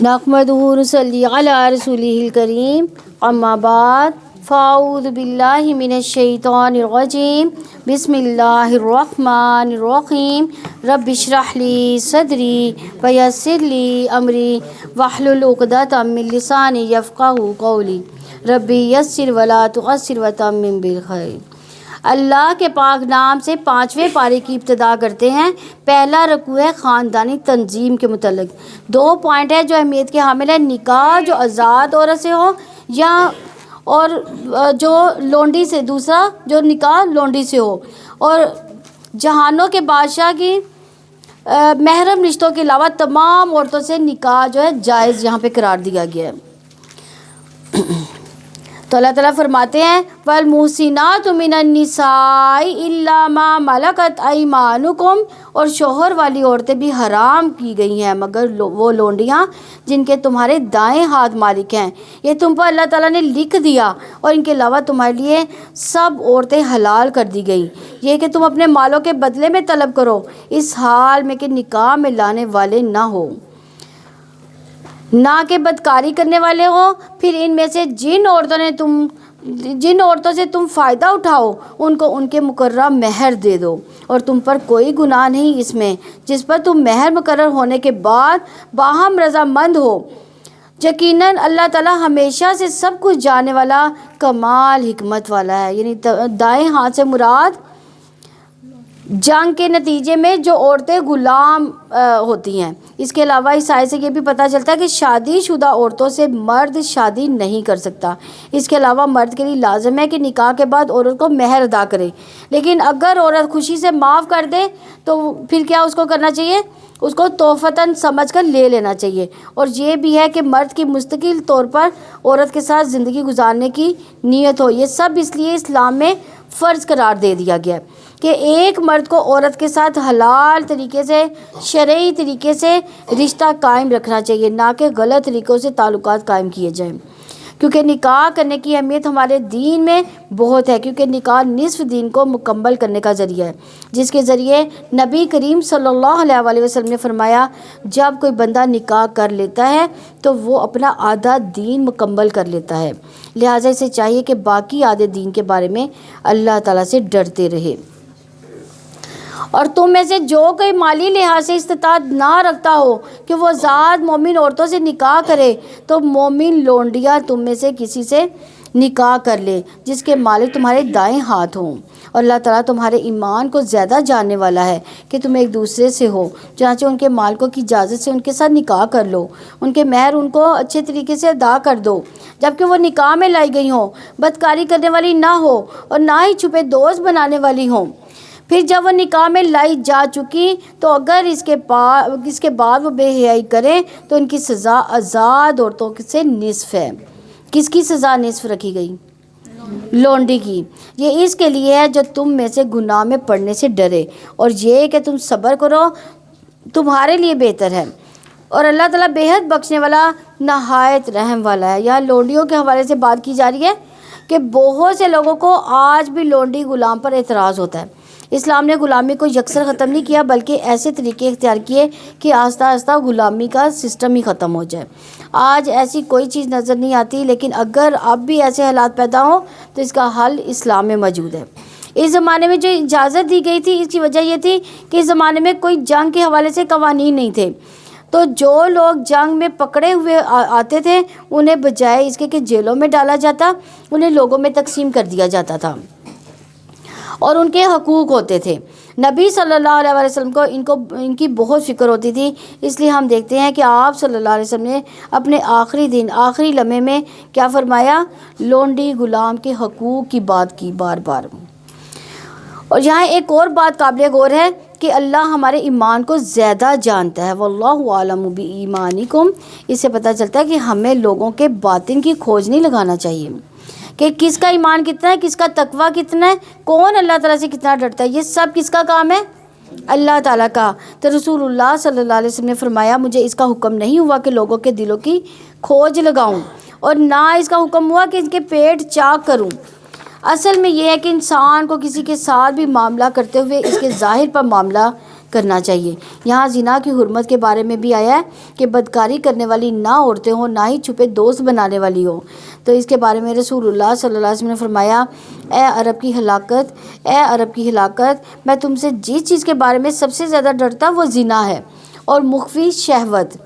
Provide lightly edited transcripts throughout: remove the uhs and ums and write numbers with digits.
نحمدہ و نصلی علی رسولہ الکریم، اما بعد فاعوذ باللہ من الشیطان الرجیم، بسم اللہ الرحمن الرحیم۔ رب اشرح لی صدری ویسر لی امری واحلل عقدۃ من لسانی یفقہوا قولی، رب یسر ولا تعسر وتمم بالخیر۔ اللہ کے پاک نام سے 5ویں پارے کی ابتدا کرتے ہیں۔ پہلا رکوع ہے خاندانی تنظیم کے متعلق۔ 2 پوائنٹ ہے جو اہمیت کے حامل ہے۔ نکاح جو آزاد عورت سے ہو یا اور جو لونڈی سے، دوسرا جو نکاح لونڈی سے ہو، اور جہانوں کے بادشاہ کی محرم رشتوں کے علاوہ تمام عورتوں سے نکاح جو ہے جائز یہاں پہ قرار دیا گیا ہے۔ تو اللہ تعالیٰ فرماتے ہیں وَالْمُحْصِنَاتُ مِنَ النِّسَاءِ إِلَّا مَا مَلَكَتْ أَيْمَانُكُمْ، اور شوہر والی عورتیں بھی حرام کی گئی ہیں مگر وہ لونڈیاں جن کے تمہارے دائیں ہاتھ مالک ہیں۔ یہ تم پر اللہ تعالیٰ نے لکھ دیا، اور ان کے علاوہ تمہارے لیے سب عورتیں حلال کر دی گئی، یہ کہ تم اپنے مالوں کے بدلے میں طلب کرو، اس حال میں کہ نکاح میں لانے والے نہ ہو، نہ کہ بدکاری کرنے والے ہوں۔ پھر ان میں سے جن عورتوں سے تم فائدہ اٹھاؤ ان کو ان کے مقررہ مہر دے دو، اور تم پر کوئی گناہ نہیں اس میں جس پر تم مہر مقرر ہونے کے بعد باہم رضامند ہو۔ یقیناً اللہ تعالیٰ ہمیشہ سے سب کچھ جاننے والا، کمال حکمت والا ہے۔ یعنی دائیں ہاتھ سے مراد جنگ کے نتیجے میں جو عورتیں غلام ہوتی ہیں۔ اس کے علاوہ اس آیت سے یہ بھی پتہ چلتا ہے کہ شادی شدہ عورتوں سے مرد شادی نہیں کر سکتا۔ اس کے علاوہ مرد کے لیے لازم ہے کہ نکاح کے بعد عورت کو مہر ادا کرے، لیکن اگر عورت خوشی سے معاف کر دے تو پھر کیا اس کو کرنا چاہیے؟ اس کو تحفتاً سمجھ کر لے لینا چاہیے۔ اور یہ بھی ہے کہ مرد کی مستقل طور پر عورت کے ساتھ زندگی گزارنے کی نیت ہو۔ یہ سب اس لیے اسلام میں فرض قرار دے دیا گیا ہے کہ ایک مرد کو عورت کے ساتھ حلال طریقے سے، شرعی طریقے سے رشتہ قائم رکھنا چاہیے، نہ کہ غلط طریقوں سے تعلقات قائم کیے جائیں، کیونکہ نکاح کرنے کی اہمیت ہمارے دین میں بہت ہے، کیونکہ نکاح نصف دین کو مکمل کرنے کا ذریعہ ہے، جس کے ذریعے نبی کریم صلی اللہ علیہ وسلم نے فرمایا جب کوئی بندہ نکاح کر لیتا ہے تو وہ اپنا آدھا دین مکمل کر لیتا ہے، لہٰذا اسے چاہیے کہ باقی آدھے دین کے بارے میں اللہ تعالیٰ سے ڈرتے رہے۔ اور تم میں سے جو کوئی مالی لحاظ سے استطاعت نہ رکھتا ہو کہ وہ ذات مومن عورتوں سے نکاح کرے تو مومن لونڈیاں تم میں سے کسی سے نکاح کر لے جس کے مالک تمہارے دائیں ہاتھ ہوں، اور اللہ تعالیٰ تمہارے ایمان کو زیادہ جاننے والا ہے کہ تم ایک دوسرے سے ہو، چنانچہ ان کے مالکوں کی اجازت سے ان کے ساتھ نکاح کر لو، ان کے مہر ان کو اچھے طریقے سے ادا کر دو جبکہ وہ نکاح میں لائی گئی ہوں، بدکاری کرنے والی نہ ہو اور نہ ہی چھپے دوست بنانے والی ہوں۔ پھر جب وہ نکاح میں لائی جا چکی تو اگر اس کے بعد وہ بے حیائی کریں تو ان کی سزا آزاد عورتوں سے نصف ہے۔ کس کی سزا نصف رکھی گئی؟ لونڈی کی۔ یہ اس کے لیے ہے جو تم میں سے گناہ میں پڑنے سے ڈرے، اور یہ کہ تم صبر کرو تمہارے لیے بہتر ہے، اور اللہ تعالیٰ بے حد بخشنے والا نہایت رحم والا ہے۔ یہاں لونڈیوں کے حوالے سے بات کی جا رہی ہے کہ بہت سے لوگوں کو آج بھی لونڈی غلام پر اعتراض ہوتا ہے۔ اسلام نے غلامی کو یکسر ختم نہیں کیا بلکہ ایسے طریقے اختیار کیے کہ آہستہ آہستہ غلامی کا سسٹم ہی ختم ہو جائے۔ آج ایسی کوئی چیز نظر نہیں آتی، لیکن اگر اب بھی ایسے حالات پیدا ہوں تو اس کا حل اسلام میں موجود ہے۔ اس زمانے میں جو اجازت دی گئی تھی اس کی وجہ یہ تھی کہ اس زمانے میں کوئی جنگ کے حوالے سے قوانین نہیں تھے، تو جو لوگ جنگ میں پکڑے ہوئے آتے تھے انہیں بجائے اس کے کہ جیلوں میں ڈالا جاتا، انہیں لوگوں میں تقسیم کر دیا جاتا تھا اور ان کے حقوق ہوتے تھے۔ نبی صلی اللہ علیہ وسلم کو ان کی بہت فکر ہوتی تھی، اس لیے ہم دیکھتے ہیں کہ آپ صلی اللہ علیہ وسلم نے اپنے آخری دن، آخری لمحے میں کیا فرمایا؟ لونڈی غلام کے حقوق کی بات کی بار بار۔ اور یہاں ایک اور بات قابل غور ہے کہ اللہ ہمارے ایمان کو زیادہ جانتا ہے، واللہ اعلم بایمانکم۔ اس سے پتہ چلتا ہے کہ ہمیں لوگوں کے باطن کی کھوج نہیں لگانا چاہیے کہ کس کا ایمان کتنا ہے، کس کا تقویٰ کتنا ہے، کون اللہ تعالیٰ سے کتنا ڈرتا ہے۔ یہ سب کس کا کام ہے؟ اللہ تعالیٰ کا۔ تو رسول اللہ صلی اللہ علیہ وسلم نے فرمایا مجھے اس کا حکم نہیں ہوا کہ لوگوں کے دلوں کی کھوج لگاؤں، اور نہ اس کا حکم ہوا کہ ان کے پیٹ چاک کروں۔ اصل میں یہ ہے کہ انسان کو کسی کے ساتھ بھی معاملہ کرتے ہوئے اس کے ظاہر پر معاملہ کرنا چاہیے۔ یہاں زنا کی حرمت کے بارے میں بھی آیا ہے کہ بدکاری کرنے والی نہ عورتیں ہوں، نہ ہی چھپے دوست بنانے والی ہوں۔ تو اس کے بارے میں رسول اللہ صلی اللہ علیہ وسلم نے فرمایا، اے عرب کی ہلاکت، اے عرب کی ہلاکت، میں تم سے جس چیز کے بارے میں سب سے زیادہ ڈرتا وہ زنا ہے اور مخفی شہوت۔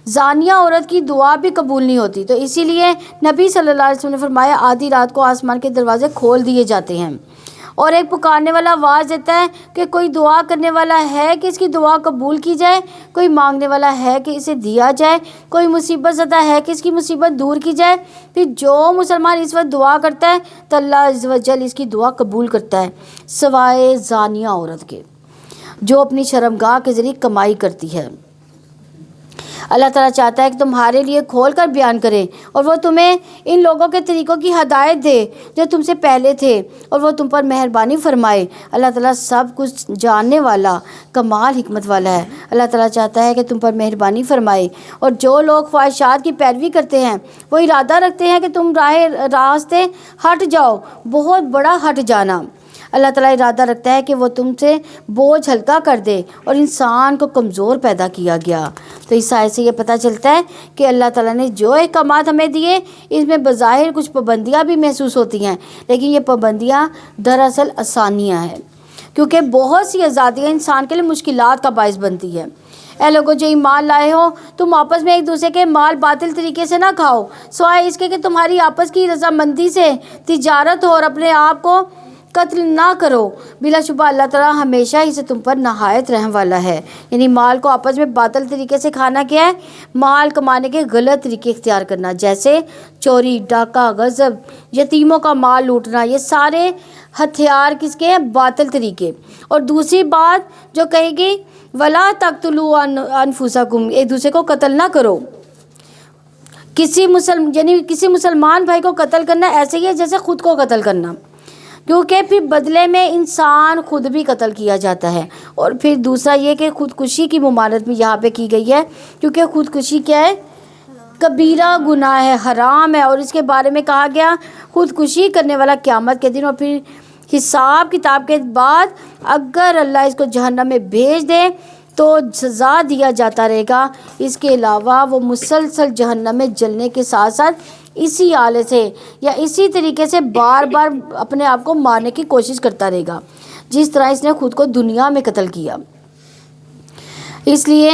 زانیہ عورت کی دعا بھی قبول نہیں ہوتی، تو اسی لیے نبی صلی اللہ علیہ وسلم نے فرمایا آدھی رات کو آسمان کے دروازے کھول دیے جاتے ہیں اور ایک پکارنے والا آواز دیتا ہے کہ کوئی دعا کرنے والا ہے کہ اس کی دعا قبول کی جائے، کوئی مانگنے والا ہے کہ اسے دیا جائے، کوئی مصیبت زدہ ہے کہ اس کی مصیبت دور کی جائے۔ پھر جو مسلمان اس وقت دعا کرتا ہے تو اللہ عز و جل اس کی دعا قبول کرتا ہے، سوائے زانیہ عورت کے جو اپنی شرمگاہ کے ذریعے کمائی کرتی ہے۔ اللہ تعالیٰ چاہتا ہے کہ تمہارے لیے کھول کر بیان کرے اور وہ تمہیں ان لوگوں کے طریقوں کی ہدایت دے جو تم سے پہلے تھے اور وہ تم پر مہربانی فرمائے۔ اللہ تعالیٰ سب کچھ جاننے والا، کمال حکمت والا ہے۔ اللہ تعالیٰ چاہتا ہے کہ تم پر مہربانی فرمائے، اور جو لوگ خواہشات کی پیروی کرتے ہیں وہ ارادہ رکھتے ہیں کہ تم راستے ہٹ جاؤ، بہت بڑا ہٹ جانا۔ اللہ تعالیٰ ارادہ رکھتا ہے کہ وہ تم سے بوجھ ہلکا کر دے، اور انسان کو کمزور پیدا کیا گیا۔ تو اس آیت سے یہ پتہ چلتا ہے کہ اللہ تعالیٰ نے جو احکامات ہمیں دیے اس میں بظاہر کچھ پابندیاں بھی محسوس ہوتی ہیں، لیکن یہ پابندیاں دراصل آسانیاں ہیں، کیونکہ بہت سی آزادیاں انسان کے لیے مشکلات کا باعث بنتی ہے۔ اے لوگوں جو ایمان لائے ہو، تم آپس میں ایک دوسرے کے مال باطل طریقے سے نہ کھاؤ، سوائے اس کے کہ تمہاری آپس کی رضامندی سے تجارت ہو، اور اپنے آپ کو قتل نہ کرو، بلا شبہ اللہ تعالیٰ ہمیشہ ہی سے تم پر نہایت رحم والا ہے۔ یعنی مال کو آپس میں باطل طریقے سے کھانا کیا ہے؟ مال کمانے کے غلط طریقے اختیار کرنا، جیسے چوری، ڈاکہ، غصب، یتیموں کا مال لوٹنا، یہ سارے ہتھیار کس کے ہیں؟ باطل طریقے۔ اور دوسری بات جو کہے گی، وَلَا تَقْتُلُوا أَنفُسَكُمْ، ایک دوسرے کو قتل نہ کرو۔ کسی مسلمان بھائی کو قتل کرنا ایسے ہی ہے جیسے خود کو قتل کرنا، کیونکہ پھر بدلے میں انسان خود بھی قتل کیا جاتا ہے۔ اور پھر دوسرا یہ کہ خودکشی کی ممانعت بھی یہاں پہ کی گئی ہے، کیونکہ خودکشی کیا ہے؟ کبیرہ گناہ ہے، حرام ہے، اور اس کے بارے میں کہا گیا خودکشی کرنے والا قیامت کے دن اور پھر حساب کتاب کے بعد اگر اللہ اس کو جہنم میں بھیج دے تو سزا دیا جاتا رہے گا۔ اس کے علاوہ وہ مسلسل جہنم میں جلنے کے ساتھ ساتھ اسی آلے سے یا اسی طریقے سے بار بار اپنے آپ کو مارنے کی کوشش کرتا رہے گا، جس طرح اس نے خود کو دنیا میں قتل کیا۔ اس لیے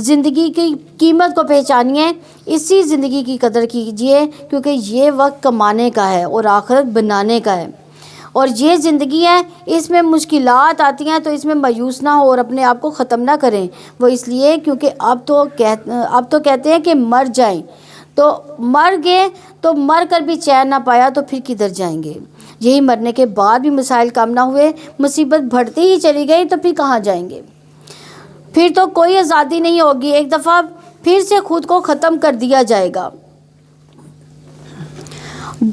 زندگی کی قیمت کو پہچانیے، اسی زندگی کی قدر کیجیے، کیونکہ یہ وقت کمانے کا ہے اور آخرت بنانے کا ہے، اور یہ زندگی ہے، اس میں مشکلات آتی ہیں تو اس میں مایوس نہ ہو اور اپنے آپ کو ختم نہ کریں۔ وہ اس لیے کیونکہ اب تو کہتے ہیں کہ مر جائیں، تو مر گئے تو مر کر بھی چین نہ پایا تو پھر کدھر جائیں گے؟ یہی مرنے کے بعد بھی مسائل کم نہ ہوئے، مصیبت بڑھتی ہی چلی گئی تو پھر کہاں جائیں گے؟ پھر تو کوئی آزادی نہیں ہوگی، ایک دفعہ پھر سے خود کو ختم کر دیا جائے گا۔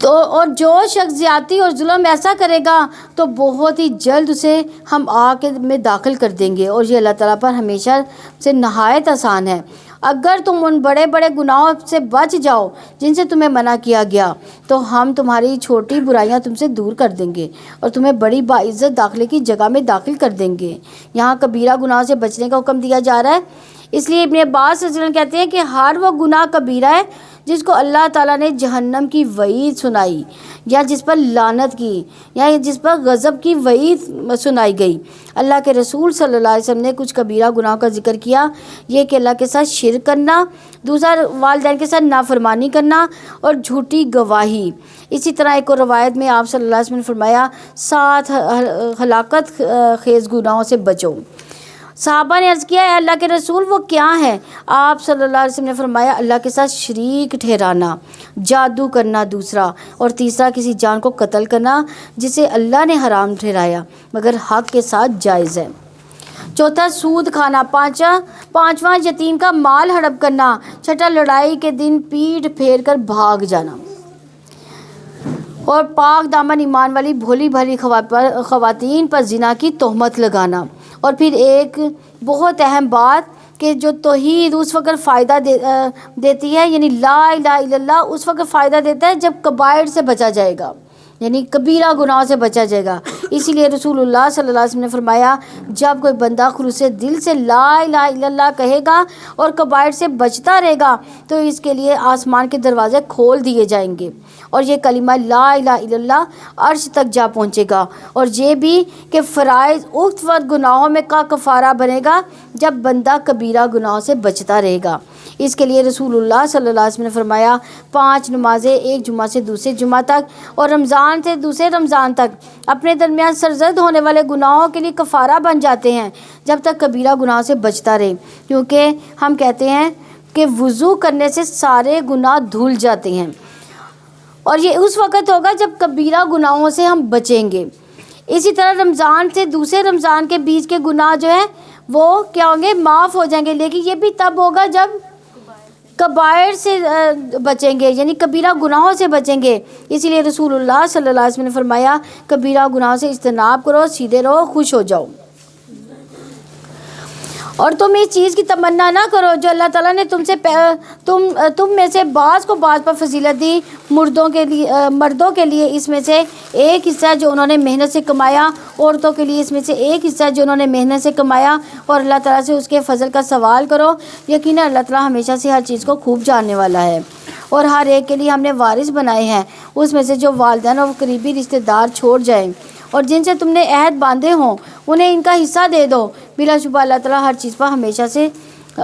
اور جو شخص زیادتی اور ظلم ایسا کرے گا تو بہت ہی جلد اسے ہم آگ میں داخل کر دیں گے، اور یہ اللہ تعالیٰ پر ہمیشہ سے نہایت آسان ہے۔ اگر تم ان بڑے بڑے گناہوں سے بچ جاؤ جن سے تمہیں منع کیا گیا تو ہم تمہاری چھوٹی برائیاں تم سے دور کر دیں گے اور تمہیں بڑی باعزت داخلے کی جگہ میں داخل کر دیں گے۔ یہاں کبیرہ گناہ سے بچنے کا حکم دیا جا رہا ہے، اس لیے ابن عباس رضی اللہ عنہ کہتے ہیں کہ ہر وہ گناہ کبیرہ ہے جس کو اللہ تعالیٰ نے جہنم کی وعید سنائی، یا جس پر لعنت کی، یا جس پر غضب کی وعید سنائی گئی۔ اللہ کے رسول صلی اللہ علیہ وسلم نے کچھ کبیرہ گناہوں کا ذکر کیا، یہ کہ اللہ کے ساتھ شرک کرنا، دوسرا والدین کے ساتھ نافرمانی کرنا اور جھوٹی گواہی۔ اسی طرح ایک اور روایت میں آپ صلی اللہ علیہ وسلم نے فرمایا 7 ہلاکت خیز گناہوں سے بچو۔ صحابہ نے عرض کیا، اے اللہ کے رسول وہ کیا ہیں؟ آپ صلی اللہ علیہ وسلم نے فرمایا اللہ کے ساتھ شریک ٹھہرانا، جادو کرنا دوسرا، اور تیسرا کسی جان کو قتل کرنا جسے اللہ نے حرام ٹھہرایا مگر حق کے ساتھ جائز ہے، چوتھا سود کھانا، پانچواں یتیم کا مال ہڑپ کرنا، چھٹا لڑائی کے دن پیٹھ پھیر کر بھاگ جانا، اور پاک دامن ایمان والی بھولی بھالی خواتین پر زنا کی تہمت لگانا۔ اور پھر ایک بہت اہم بات کہ جو توحید اس وقت فائدہ دیتی ہے، یعنی لا الہ الا اللہ اس وقت فائدہ دیتا ہے جب کبائر سے بچا جائے گا، یعنی کبیرہ گناہوں سے بچا جائے گا۔ اسی لیے رسول اللہ صلی اللہ علیہ وسلم نے فرمایا جب کوئی بندہ خلوص دل سے لا الہ الا اللہ کہے گا اور کبائر سے بچتا رہے گا تو اس کے لیے آسمان کے دروازے کھول دیے جائیں گے اور یہ کلمہ لا الہ الا اللہ عرش تک جا پہنچے گا، اور یہ بھی کہ فرائض اس وقت گناہوں میں کا کفارہ بنے گا جب بندہ کبیرہ گناہوں سے بچتا رہے گا۔ اس کے لیے رسول اللہ صلی اللہ علیہ وسلم نے فرمایا 5 نمازیں ایک جمعہ سے دوسرے جمعہ تک اور رمضان سے دوسرے رمضان تک اپنے درمیان سرزد ہونے والے گناہوں کے لیے کفارہ بن جاتے ہیں جب تک کبیرہ گناہ سے بچتا رہے، کیونکہ ہم کہتے ہیں کہ وضو کرنے سے سارے گناہ دھل جاتے ہیں، اور یہ اس وقت ہوگا جب کبیرہ گناہوں سے ہم بچیں گے۔ اسی طرح رمضان سے دوسرے رمضان کے بیچ کے گناہ جو ہیں وہ کیا ہوں گے؟ معاف ہو جائیں گے، لیکن یہ بھی تب ہوگا جب کبائر سے بچیں گے، یعنی کبیرہ گناہوں سے بچیں گے۔ اسی لیے رسول اللہ صلی اللہ علیہ وسلم نے فرمایا کبیرہ گناہوں سے اجتناب کرو، سیدھے رہو، خوش ہو جاؤ، اور تم اس چیز کی تمنا نہ کرو جو اللہ تعالیٰ نے تم میں سے بعض کو بعض پر فضیلت دی۔ مردوں کے لیے اس میں سے ایک حصہ جو انہوں نے محنت سے کمایا، عورتوں کے لیے اس میں سے ایک حصہ جو انہوں نے محنت سے کمایا، اور اللہ تعالیٰ سے اس کے فضل کا سوال کرو۔ یقیناً اللہ تعالیٰ ہمیشہ سے ہر چیز کو خوب جاننے والا ہے، اور ہر ایک کے لیے ہم نے وارث بنائے ہیں اس میں سے جو والدین اور قریبی رشتہ دار چھوڑ جائیں اور جن سے تم نے عہد باندھے ہوں انہیں ان کا حصہ دے دو۔ بلا شبہ اللہ تعالیٰ ہر چیز پر ہمیشہ سے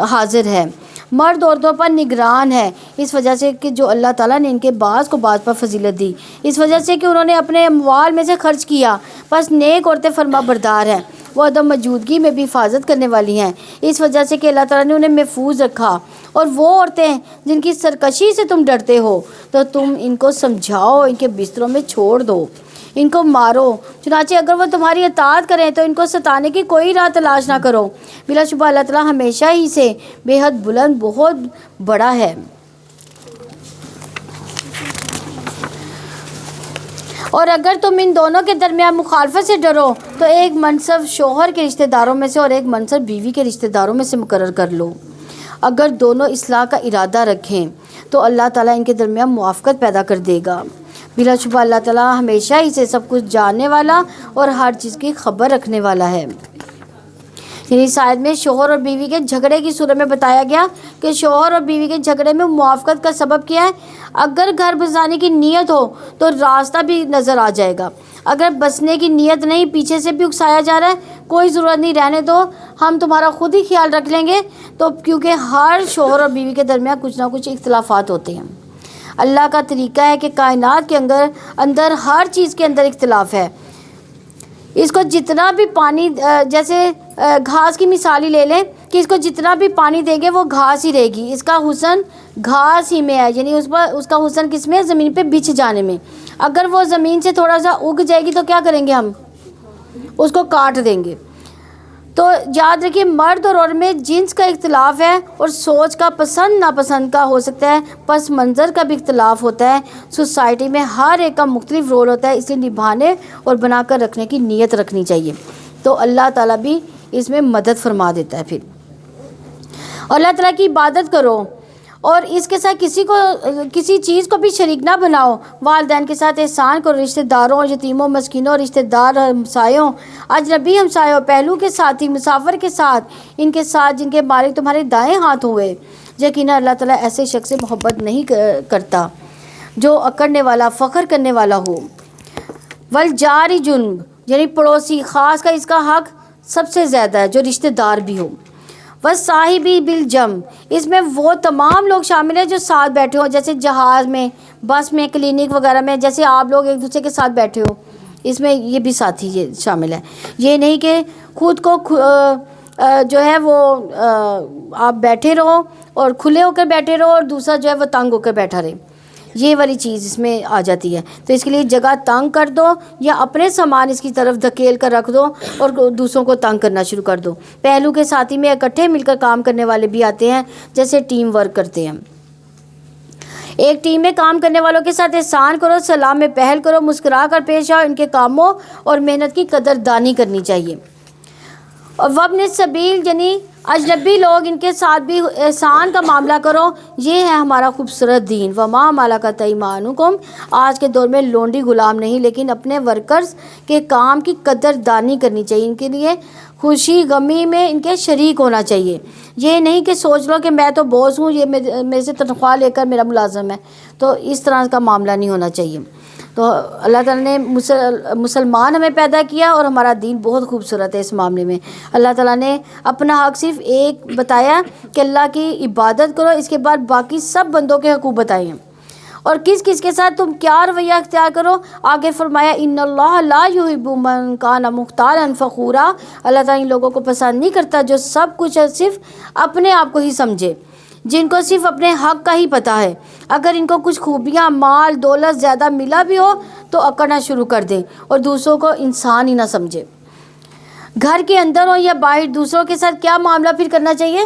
حاضر ہے۔ مرد عورتوں پر نگران ہے اس وجہ سے کہ جو اللہ تعالیٰ نے ان کے بعض کو بعض پر فضیلت دی، اس وجہ سے کہ انہوں نے اپنے اموال میں سے خرچ کیا۔ بس نیک عورتیں فرما بردار ہیں، وہ عدم موجودگی میں بھی حفاظت کرنے والی ہیں اس وجہ سے کہ اللہ تعالیٰ نے انہیں محفوظ رکھا۔ اور وہ عورتیں جن کی سرکشی سے تم ڈرتے ہو تو تم ان کو سمجھاؤ، ان کے بستروں میں چھوڑ دو، ان کو مارو، چنانچہ اگر وہ تمہاری اطاعت کریں تو ان کو ستانے کی کوئی راہ تلاش نہ کرو۔ بلا شبہ اللہ تعالیٰ ہمیشہ ہی سے بے حد بلند بہت بڑا ہے۔ اور اگر تم ان دونوں کے درمیان مخالفت سے ڈرو تو ایک منصب شوہر کے رشتہ داروں میں سے اور ایک منصب بیوی کے رشتہ داروں میں سے مقرر کر لو۔ اگر دونوں اصلاح کا ارادہ رکھیں تو اللہ تعالیٰ ان کے درمیان موافقت پیدا کر دے گا۔ بلا شبہ اللہ تعالیٰ ہمیشہ ہی سے سب کچھ جاننے والا اور ہر چیز کی خبر رکھنے والا ہے۔ یعنی اس آیت میں شوہر اور بیوی کے جھگڑے کی صورت میں بتایا گیا کہ شوہر اور بیوی کے جھگڑے میں موافقت کا سبب کیا ہے۔ اگر گھر بسانے کی نیت ہو تو راستہ بھی نظر آ جائے گا، اگر بسنے کی نیت نہیں، پیچھے سے بھی اکسایا جا رہا ہے، کوئی ضرورت نہیں، رہنے دو، ہم تمہارا خود ہی خیال رکھ لیں گے، تو کیونکہ ہر شوہر اور بیوی کے درمیان کچھ نہ کچھ اختلافات ہوتے ہیں۔ اللہ کا طریقہ ہے کہ کائنات کے اندر ہر چیز کے اندر اختلاف ہے۔ اس کو جتنا بھی پانی، جیسے گھاس کی مثال ہی لے لیں کہ اس کو جتنا بھی پانی دیں گے وہ گھاس ہی رہے گی، اس کا حسن گھاس ہی میں ہے، یعنی اس کا حسن کس میں ہے؟ زمین پہ بچھ جانے میں۔ اگر وہ زمین سے تھوڑا سا اگ جائے گی تو کیا کریں گے؟ ہم اس کو کاٹ دیں گے۔ تو یاد رکھیے مرد اور عورت میں جنس کا اختلاف ہے اور سوچ کا، پسند ناپسند کا ہو سکتا ہے، پس منظر کا بھی اختلاف ہوتا ہے۔ سوسائٹی میں ہر ایک کا مختلف رول ہوتا ہے، اس لیے نبھانے اور بنا کر رکھنے کی نیت رکھنی چاہیے، تو اللہ تعالیٰ بھی اس میں مدد فرما دیتا ہے۔ پھر اور اللہ تعالیٰ کی عبادت کرو اور اس کے ساتھ کسی چیز کو بھی شریک نہ بناؤ۔ والدین کے ساتھ احسان کرو، رشتہ داروں اور یتیموں، مسکینوں اور رشتہ دار ہمسایوں، اجنبی ہمسایوں، پہلو کے ساتھی، مسافر کے ساتھ، ان کے ساتھ جن کے مالک تمہارے دائیں ہاتھ ہوئے۔ یقیناً اللہ تعالیٰ ایسے شخص سے محبت نہیں کرتا جو اکڑنے والا، فخر کرنے والا ہو۔ والجار جنب، یعنی پڑوسی، خاص کا اس کا حق سب سے زیادہ ہے جو رشتہ دار بھی ہو۔ والصاحبی بالجنب، اس میں وہ تمام لوگ شامل ہیں جو ساتھ بیٹھے ہوں، جیسے جہاز میں، بس میں، کلینک وغیرہ میں، جیسے آپ لوگ ایک دوسرے کے ساتھ بیٹھے ہو، اس میں یہ بھی ساتھی یہ شامل ہے۔ یہ نہیں کہ خود کو جو ہے وہ آپ بیٹھے رہو اور کھلے ہو کر بیٹھے رہو اور دوسرا جو ہے وہ تنگ ہو کر بیٹھا رہے، یہ والی چیز اس میں آ جاتی ہے۔ تو اس کے لیے جگہ تنگ کر دو یا اپنے سامان اس کی طرف دھکیل کر رکھ دو اور دوسروں کو تنگ کرنا شروع کر دو۔ پہلو کے ساتھی میں اکٹھے مل کر کام کرنے والے بھی آتے ہیں، جیسے ٹیم ورک کرتے ہیں۔ ایک ٹیم میں کام کرنے والوں کے ساتھ احسان کرو، سلام میں پہل کرو، مسکرا کر پیش آؤ، ان کے کاموں اور محنت کی قدر دانی کرنی چاہیے۔ اور وابن السبیل، یعنی اجنبی لوگ ان کے ساتھ بھی احسان کا معاملہ کرو، یہ ہے ہمارا خوبصورت دین۔ وما ملکت ایمانکم، آج کے دور میں لونڈی غلام نہیں، لیکن اپنے ورکرز کے کام کی قدر دانی کرنی چاہیے، ان کے لیے خوشی غمی میں ان کے شریک ہونا چاہیے۔ یہ نہیں کہ سوچ لو کہ میں تو باس ہوں، یہ میرے سے تنخواہ لے کر میرا ملازم ہے، تو اس طرح کا معاملہ نہیں ہونا چاہیے۔ تو اللہ تعالیٰ نے مسلمان ہمیں پیدا کیا، اور ہمارا دین بہت خوبصورت ہے اس معاملے میں۔ اللہ تعالیٰ نے اپنا حق صرف ایک بتایا کہ اللہ کی عبادت کرو، اس کے بعد باقی سب بندوں کے حقوق بتائے ہیں، اور کس کس کے ساتھ تم کیا رویہ اختیار کرو۔ آگے فرمایا ان اللہ لا یحب من کان مختالا فخورا، اللہ تعالیٰ ان لوگوں کو پسند نہیں کرتا جو سب کچھ صرف اپنے آپ کو ہی سمجھے، جن کو صرف اپنے حق کا ہی پتہ ہے۔ اگر ان کو کچھ خوبیاں، مال، دولت زیادہ ملا بھی ہو تو اکڑنا شروع کر دیں اور دوسروں کو انسان ہی نہ سمجھے۔ گھر کے اندر ہو یا باہر، دوسروں کے ساتھ کیا معاملہ پھر کرنا چاہیے؟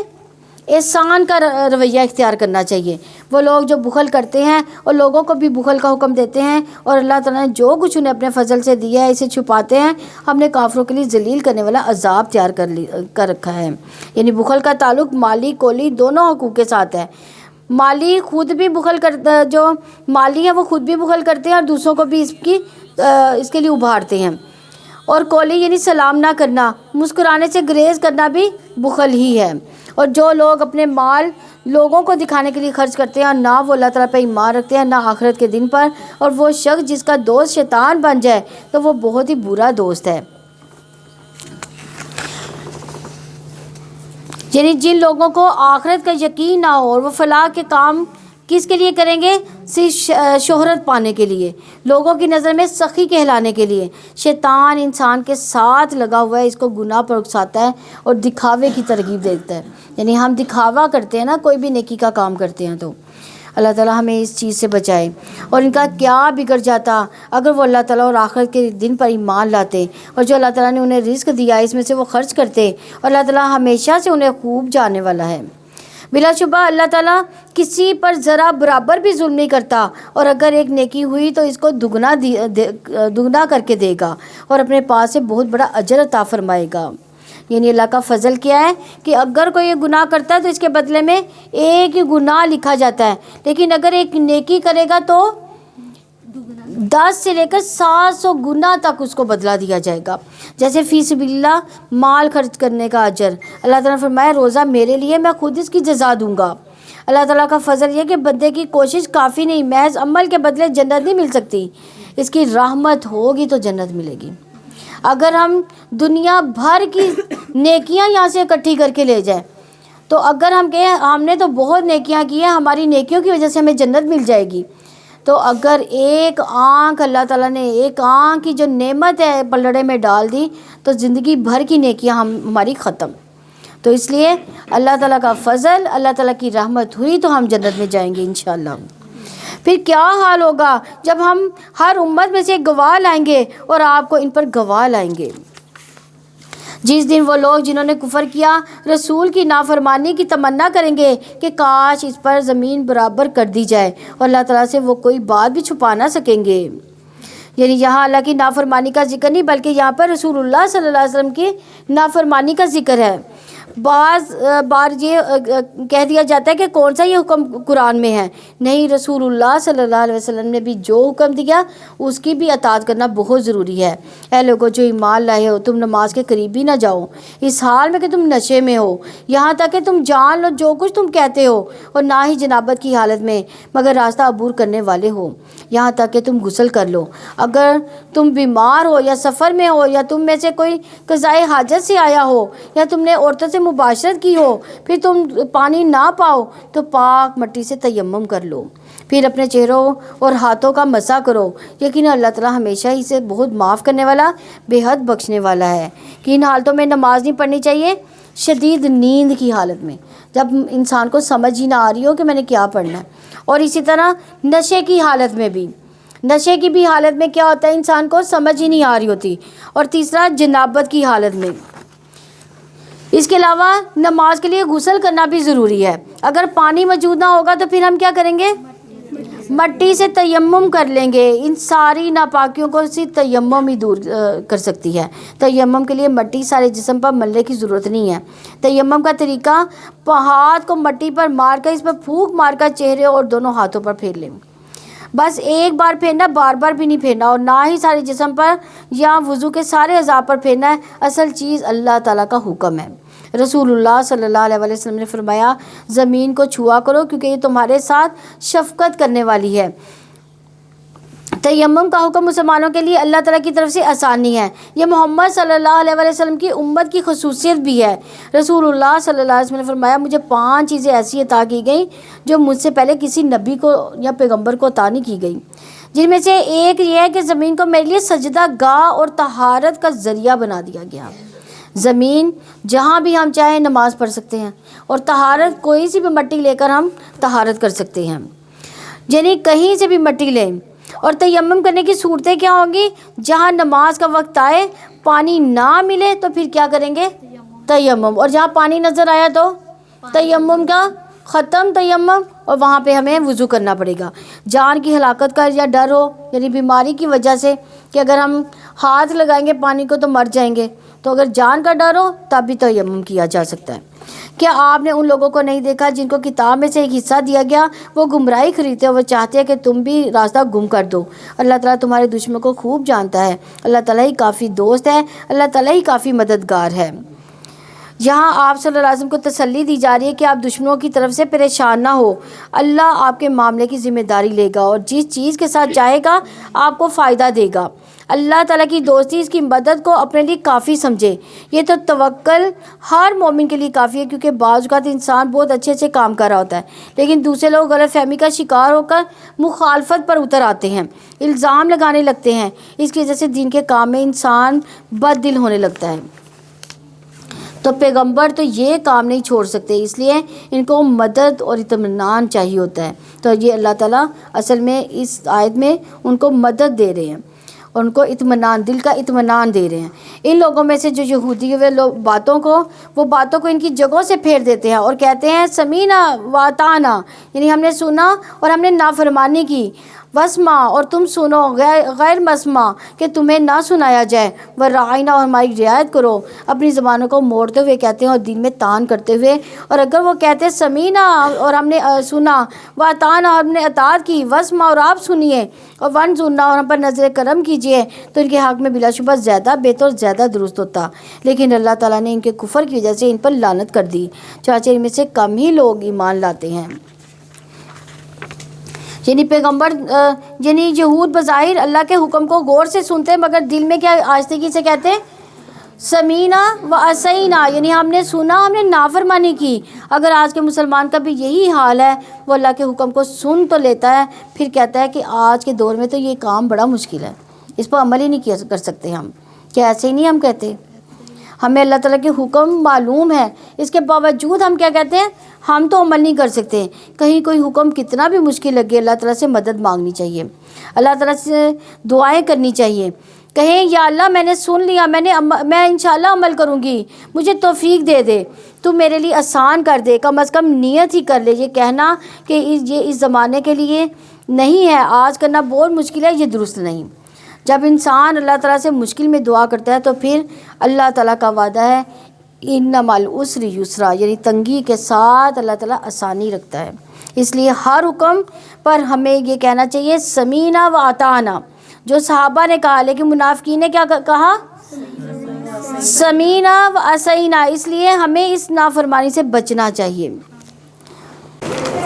احسان کا رویہ اختیار کرنا چاہیے۔ وہ لوگ جو بخل کرتے ہیں اور لوگوں کو بھی بخل کا حکم دیتے ہیں، اور اللہ تعالیٰ نے جو کچھ انہیں اپنے فضل سے دیا ہے اسے چھپاتے ہیں، ہم نے کافروں کے لیے ذلیل کرنے والا عذاب تیار کر رکھا ہے۔ یعنی بخل کا تعلق مالی کولی دونوں حقوق کے ساتھ ہے۔ مالی خود بھی بخل کرتا، جو مالی ہے وہ خود بھی بخل کرتے ہیں اور دوسروں کو بھی اس کے لیے ابھارتے ہیں۔ اور کولی یعنی سلام نہ کرنا، مسکرانے سے گریز کرنا بھی بخل ہی ہے۔ اور جو لوگ اپنے مال لوگوں کو دکھانے کے لیے خرچ کرتے ہیں، اور نہ وہ اللہ تعالیٰ پہ ایمان رکھتے ہیں، نہ آخرت کے دن پر، اور وہ شخص جس کا دوست شیطان بن جائے تو وہ بہت ہی برا دوست ہے۔ یعنی جن لوگوں کو آخرت کا یقین نہ ہو اور وہ فلاح کے کام کس کے لیے کریں گے؟ صرف شہرت پانے کے لیے، لوگوں کی نظر میں سخی کہلانے کے لیے۔ شیطان انسان کے ساتھ لگا ہوا ہے، اس کو گناہ پر اکساتا ہے اور دکھاوے کی ترغیب دیتا ہے۔ یعنی ہم دکھاوا کرتے ہیں نا، کوئی بھی نیکی کا کام کرتے ہیں تو اللہ تعالیٰ ہمیں اس چیز سے بچائے۔ اور ان کا کیا بگڑ جاتا اگر وہ اللہ تعالیٰ اور آخرت کے دن پر ایمان لاتے، اور جو اللہ تعالیٰ نے انہیں رزق دیا اس میں سے وہ خرچ کرتے، اور اللہ تعالیٰ ہمیشہ سے انہیں خوب جاننے والا ہے۔ بلا شبہ اللہ تعالیٰ کسی پر ذرا برابر بھی ظلم نہیں کرتا، اور اگر ایک نیکی ہوئی تو اس کو دگنا کر کے دے گا، اور اپنے پاس سے بہت بڑا اجر عطا فرمائے گا۔ یعنی اللہ کا فضل کیا ہے کہ اگر کوئی یہ گناہ کرتا ہے تو اس کے بدلے میں ایک ہی گناہ لکھا جاتا ہے، لیکن اگر ایک نیکی کرے گا تو 10 سے لے کر 700 گنا تک اس کو بدلہ دیا جائے گا۔ جیسے فی سبیل اللہ مال خرچ کرنے کا اجر، اللہ تعالیٰ نے فرمایا روزہ میرے لیے، میں خود اس کی جزا دوں گا۔ اللہ تعالیٰ کا فضل یہ کہ بندے کی کوشش کافی نہیں، محض عمل کے بدلے جنت نہیں مل سکتی، اس کی رحمت ہوگی تو جنت ملے گی۔ اگر ہم دنیا بھر کی نیکیاں یہاں سے اکٹھی کر کے لے جائیں تو اگر ہم کہیں ہم نے تو بہت نیکیاں کی ہیں، ہماری نیکیوں کی وجہ سے ہمیں جنت مل جائے گی، تو اگر ایک آنکھ اللہ تعالیٰ نے ایک آنکھ کی جو نعمت ہے پلڑے میں ڈال دی تو زندگی بھر کی نیکیاں ہماری ختم۔ تو اس لیے اللہ تعالیٰ کا فضل، اللہ تعالیٰ کی رحمت ہوئی تو ہم جنت میں جائیں گے انشاءاللہ۔ پھر کیا حال ہوگا جب ہم ہر امت میں سے ایک گواہ لائیں گے اور آپ کو ان پر گواہ لائیں گے۔ جس دن وہ لوگ جنہوں نے کفر کیا رسول کی نافرمانی کی تمنا کریں گے کہ کاش اس پر زمین برابر کر دی جائے، اور اللہ تعالیٰ سے وہ کوئی بات بھی چھپا نہ سکیں گے۔ یعنی یہاں اللہ کی نافرمانی کا ذکر نہیں، بلکہ یہاں پر رسول اللہ صلی اللہ علیہ وسلم کی نافرمانی کا ذکر ہے۔ بعض بار یہ کہہ دیا جاتا ہے کہ کون سا یہ حکم قرآن میں ہے، نہیں، رسول اللہ صلی اللہ علیہ وسلم نے بھی جو حکم دیا اس کی بھی اطاعت کرنا بہت ضروری ہے۔ اے لوگوں جو ایمان لائے ہو، تم نماز کے قریب بھی نہ جاؤ اس حال میں کہ تم نشے میں ہو، یہاں تک کہ تم جان لو جو کچھ تم کہتے ہو، اور نہ ہی جنابت کی حالت میں مگر راستہ عبور کرنے والے ہو، یہاں تک کہ تم غسل کر لو۔ اگر تم بیمار ہو یا سفر میں ہو، یا تم میں سے کوئی قضائے حاجت سے آیا ہو، یا تم نے عورتوں سے مباشرت کی ہو، پھر تم پانی نہ پاؤ تو پاک مٹی سے تیمم کر لو، پھر اپنے چہروں اور ہاتھوں کا مسح کرو، یقیناً اللہ تعالیٰ ہمیشہ ہی سے بہت معاف کرنے والا، بے حد بخشنے والا ہے۔ کہ ان حالتوں میں نماز نہیں پڑھنی چاہیے، شدید نیند کی حالت میں، جب انسان کو سمجھ ہی نہ آ رہی ہو کہ میں نے کیا پڑھنا ہے، اور اسی طرح نشے کی حالت میں بھی، نشے کی بھی حالت میں کیا ہوتا ہے، انسان کو سمجھ ہی نہیں آ رہی ہوتی، اور تیسرا جنابت کی حالت میں۔ اس کے علاوہ نماز کے لیے غسل کرنا بھی ضروری ہے۔ اگر پانی موجود نہ ہوگا تو پھر ہم کیا کریں گے؟ مٹی سے تیمم کر لیں گے، ان ساری ناپاکیوں کو صرف تیمم ہی دور کر سکتی ہے۔ تیمم کے لیے مٹی سارے جسم پر ملنے کی ضرورت نہیں ہے۔ تیمم کا طریقہ، ہاتھ کو مٹی پر مار کر اس پر پھونک مار کر چہرے اور دونوں ہاتھوں پر پھیر لیں، بس ایک بار پھیرنا، بار بار بھی نہیں پھیرنا، اور نہ ہی سارے جسم پر یا وضو کے سارے اعضاء پر پھیرنا ہے۔ اصل چیز اللہ تعالیٰ کا حکم ہے۔ رسول اللہ صلی اللہ علیہ وسلم نے فرمایا، زمین کو چھوا کرو کیونکہ یہ تمہارے ساتھ شفقت کرنے والی ہے۔ تیمم کا حکم مسلمانوں کے لیے اللہ تعالیٰ کی طرف سے آسانی ہے۔ یہ محمد صلی اللہ علیہ وسلم کی امت کی خصوصیت بھی ہے۔ رسول اللہ صلی اللہ علیہ وسلم نے فرمایا، مجھے 5 چیزیں ایسی عطا کی گئیں جو مجھ سے پہلے کسی نبی کو یا پیغمبر کو عطا نہیں کی گئی، جن میں سے ایک یہ ہے کہ زمین کو میرے لیے سجدہ گاہ اور طہارت کا ذریعہ بنا دیا گیا۔ زمین جہاں بھی ہم چاہیں نماز پڑھ سکتے ہیں، اور طہارت کوئی سی بھی مٹی لے کر ہم طہارت کر سکتے ہیں، یعنی کہیں سے بھی مٹی لیں۔ اور تیمم کرنے کی صورتیں کیا ہوں گی؟ جہاں نماز کا وقت آئے، پانی نہ ملے تو پھر کیا کریں گے؟ تیمم۔ اور جہاں پانی نظر آیا تو تیمم کا ختم تیمم، اور وہاں پہ ہمیں وضو کرنا پڑے گا۔ جان کی ہلاکت کا یا ڈر ہو، یعنی بیماری کی وجہ سے کہ اگر ہم ہاتھ لگائیں گے پانی کو تو مر جائیں گے، تو اگر جان کا ڈر ہو تب بھی تیمم کیا جا سکتا ہے۔ کیا آپ نے ان لوگوں کو نہیں دیکھا جن کو کتاب میں سے ایک حصہ دیا گیا، وہ گمراہی خریدتے ہیں، وہ چاہتے ہیں کہ تم بھی راستہ گم کر دو۔ اللہ تعالیٰ تمہارے دشمن کو خوب جانتا ہے، اللہ تعالیٰ ہی کافی دوست ہے، اللہ تعالیٰ ہی کافی مددگار ہے۔ یہاں آپ صلی اللہ علیہ وسلم کو تسلی دی جا رہی ہے کہ آپ دشمنوں کی طرف سے پریشان نہ ہو، اللہ آپ کے معاملے کی ذمہ داری لے گا اور جس چیز کے ساتھ چاہے گا آپ کو فائدہ دے گا۔ اللہ تعالیٰ کی دوستی، اس کی مدد کو اپنے لیے کافی سمجھے۔ یہ تو توکل ہر مومن کے لیے کافی ہے، کیونکہ بعض اوقات انسان بہت اچھے کام کر رہا ہوتا ہے، لیکن دوسرے لوگ غلط فہمی کا شکار ہو کر مخالفت پر اتر آتے ہیں، الزام لگانے لگتے ہیں، اس کی وجہ سے دین کے کام میں انسان بد دل ہونے لگتا ہے۔ تو پیغمبر تو یہ کام نہیں چھوڑ سکتے، اس لیے ان کو مدد اور اطمینان چاہیے ہوتا ہے۔ تو یہ اللہ تعالیٰ اصل میں اس آیت میں ان کو مدد دے رہے ہیں اور ان کو اطمینان، دل کا اطمینان دے رہے ہیں۔ ان لوگوں میں سے جو یہودی ہوئے لوگ باتوں کو ان کی جگہوں سے پھیر دیتے ہیں اور کہتے ہیں سمینا و اطعنا، یعنی ہم نے سنا اور ہم نے نافرمانی کی، واسمع اور تم سنو، غیر مسمع کہ تمہیں نہ سنایا جائے، ورعینا اور ہماری رعایت کرو۔ اپنی زبانوں کو موڑتے ہوئے کہتے ہیں اور دل میں تان کرتے ہوئے، اور اگر وہ کہتے ہیں سمینا اور ہم نے سنا، واطعنا اور ہم نے اطاعت کی، واسمع اور آپ سنیے، اور وانظرنا اور ہم پر نظر کرم کیجیے، تو ان کے حق میں بلا شبہ زیادہ بہتر اور زیادہ درست ہوتا۔ لیکن اللہ تعالیٰ نے ان کے کفر کی وجہ سے ان پر لعنت کر دی، چنانچہ ان میں سے کم ہی لوگ ایمان لاتے ہیں۔ یعنی پیغمبر یعنی یہود بظاہر اللہ کے حکم کو غور سے سنتے، مگر دل میں کیا آہستگی سے کہتے ہیں سمینا و عصینا، یعنی ہم نے سنا، ہم نے نافرمانی کی۔ اگر آج کے مسلمان کا بھی یہی حال ہے، وہ اللہ کے حکم کو سن تو لیتا ہے، پھر کہتا ہے کہ آج کے دور میں تو یہ کام بڑا مشکل ہے، اس پر عمل ہی نہیں کر سکتے ہم۔ کیا ایسے ہی نہیں ہم کہتے؟ ہمیں اللہ تعالیٰ کے حکم معلوم ہے، اس کے باوجود ہم کیا کہتے ہیں؟ ہم تو عمل نہیں کر سکتے۔ کہیں کوئی حکم کتنا بھی مشکل لگے، اللہ تعالیٰ سے مدد مانگنی چاہیے، اللہ تعالیٰ سے دعائیں کرنی چاہیے۔ کہیں یا اللہ میں نے سن لیا، میں انشاءاللہ عمل کروں گی، مجھے توفیق دے دے، تو میرے لیے آسان کر دے، کم از کم نیت ہی کر لے۔ یہ کہنا کہ یہ اس زمانے کے لیے نہیں ہے، آج کرنا بہت مشکل ہے، یہ درست نہیں۔ جب انسان اللہ تعالیٰ سے مشکل میں دعا کرتا ہے تو پھر اللہ تعالیٰ کا وعدہ ہے ان مع العسر یسرا، یعنی تنگی کے ساتھ اللہ تعالیٰ آسانی رکھتا ہے۔ اس لیے ہر حکم پر ہمیں یہ کہنا چاہیے سمینا و اطعنا، جو صحابہ نے کہا، لیکن منافقین نے کیا کہا؟ سمینا و عصینا۔ اس لیے ہمیں اس نافرمانی سے بچنا چاہیے۔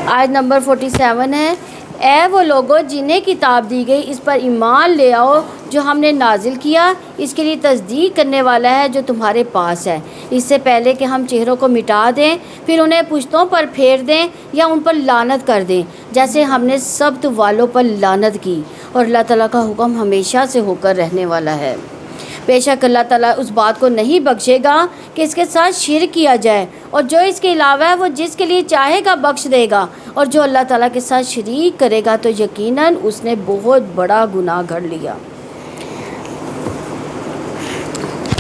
آیت نمبر 47 ہے، اے وہ لوگوں جنہیں کتاب دی گئی اس پر ایمان لے آؤ جو ہم نے نازل کیا، اس کے لیے تصدیق کرنے والا ہے جو تمہارے پاس ہے، اس سے پہلے کہ ہم چہروں کو مٹا دیں، پھر انہیں پشتوں پر پھیر دیں یا ان پر لعنت کر دیں، جیسے ہم نے سبت والوں پر لعنت کی، اور اللہ تعالیٰ کا حکم ہمیشہ سے ہو کر رہنے والا ہے۔ بے شک اللہ تعالیٰ اس بات کو نہیں بخشے گا کہ اس کے ساتھ شرک کیا جائے، اور جو اس کے علاوہ ہے وہ جس کے لیے چاہے گا بخش دے گا، اور جو اللہ تعالیٰ کے ساتھ شریک کرے گا تو یقیناً اس نے بہت بڑا گناہ گھڑ لیا۔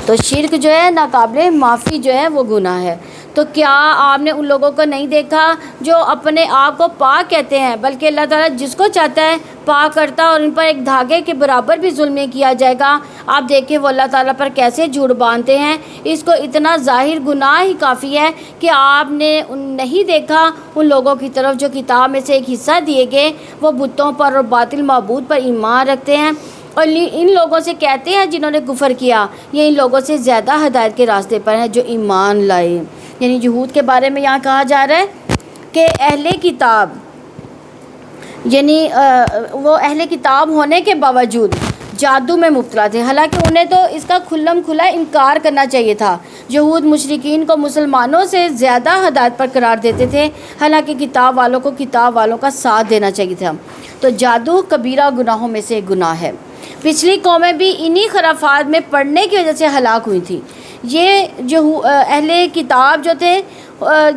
تو شرک جو ہے ناقابل معافی جو ہے وہ گناہ ہے۔ تو کیا آپ نے ان لوگوں کو نہیں دیکھا جو اپنے آپ کو پاک کہتے ہیں، بلکہ اللہ تعالیٰ جس کو چاہتا ہے پاک کرتا ہے، اور ان پر ایک دھاگے کے برابر بھی ظلم نہیں کیا جائے گا۔ آپ دیکھیں وہ اللہ تعالیٰ پر کیسے جھوٹ باندھتے ہیں۔ اس کو اتنا ظاہر گناہ ہی کافی ہے کہ آپ نے نہیں دیکھا ان لوگوں کی طرف جو کتاب میں سے ایک حصہ دیے گئے وہ بتوں پر اور باطل معبود پر ایمان رکھتے ہیں، اور ان لوگوں سے کہتے ہیں جنہوں نے کفر کیا یہ ان لوگوں سے زیادہ ہدایت کے راستے پر ہیں جو ایمان لائے۔ یعنی یہود کے بارے میں یہاں کہا جا رہا ہے کہ اہل کتاب، یعنی وہ اہل کتاب ہونے کے باوجود جادو میں مبتلا تھے، حالانکہ انہیں تو اس کا کھلم کھلا انکار کرنا چاہیے تھا۔ یہود مشرکین کو مسلمانوں سے زیادہ ہدایت پر قرار دیتے تھے، حالانکہ کتاب والوں کو کتاب والوں کا ساتھ دینا چاہیے تھا۔ تو جادو کبیرہ گناہوں میں سے ایک گناہ ہے۔ پچھلی قومیں بھی انہی خرافات میں پڑنے کی وجہ سے ہلاک ہوئی تھیں۔ یہ جو اہل کتاب جو تھے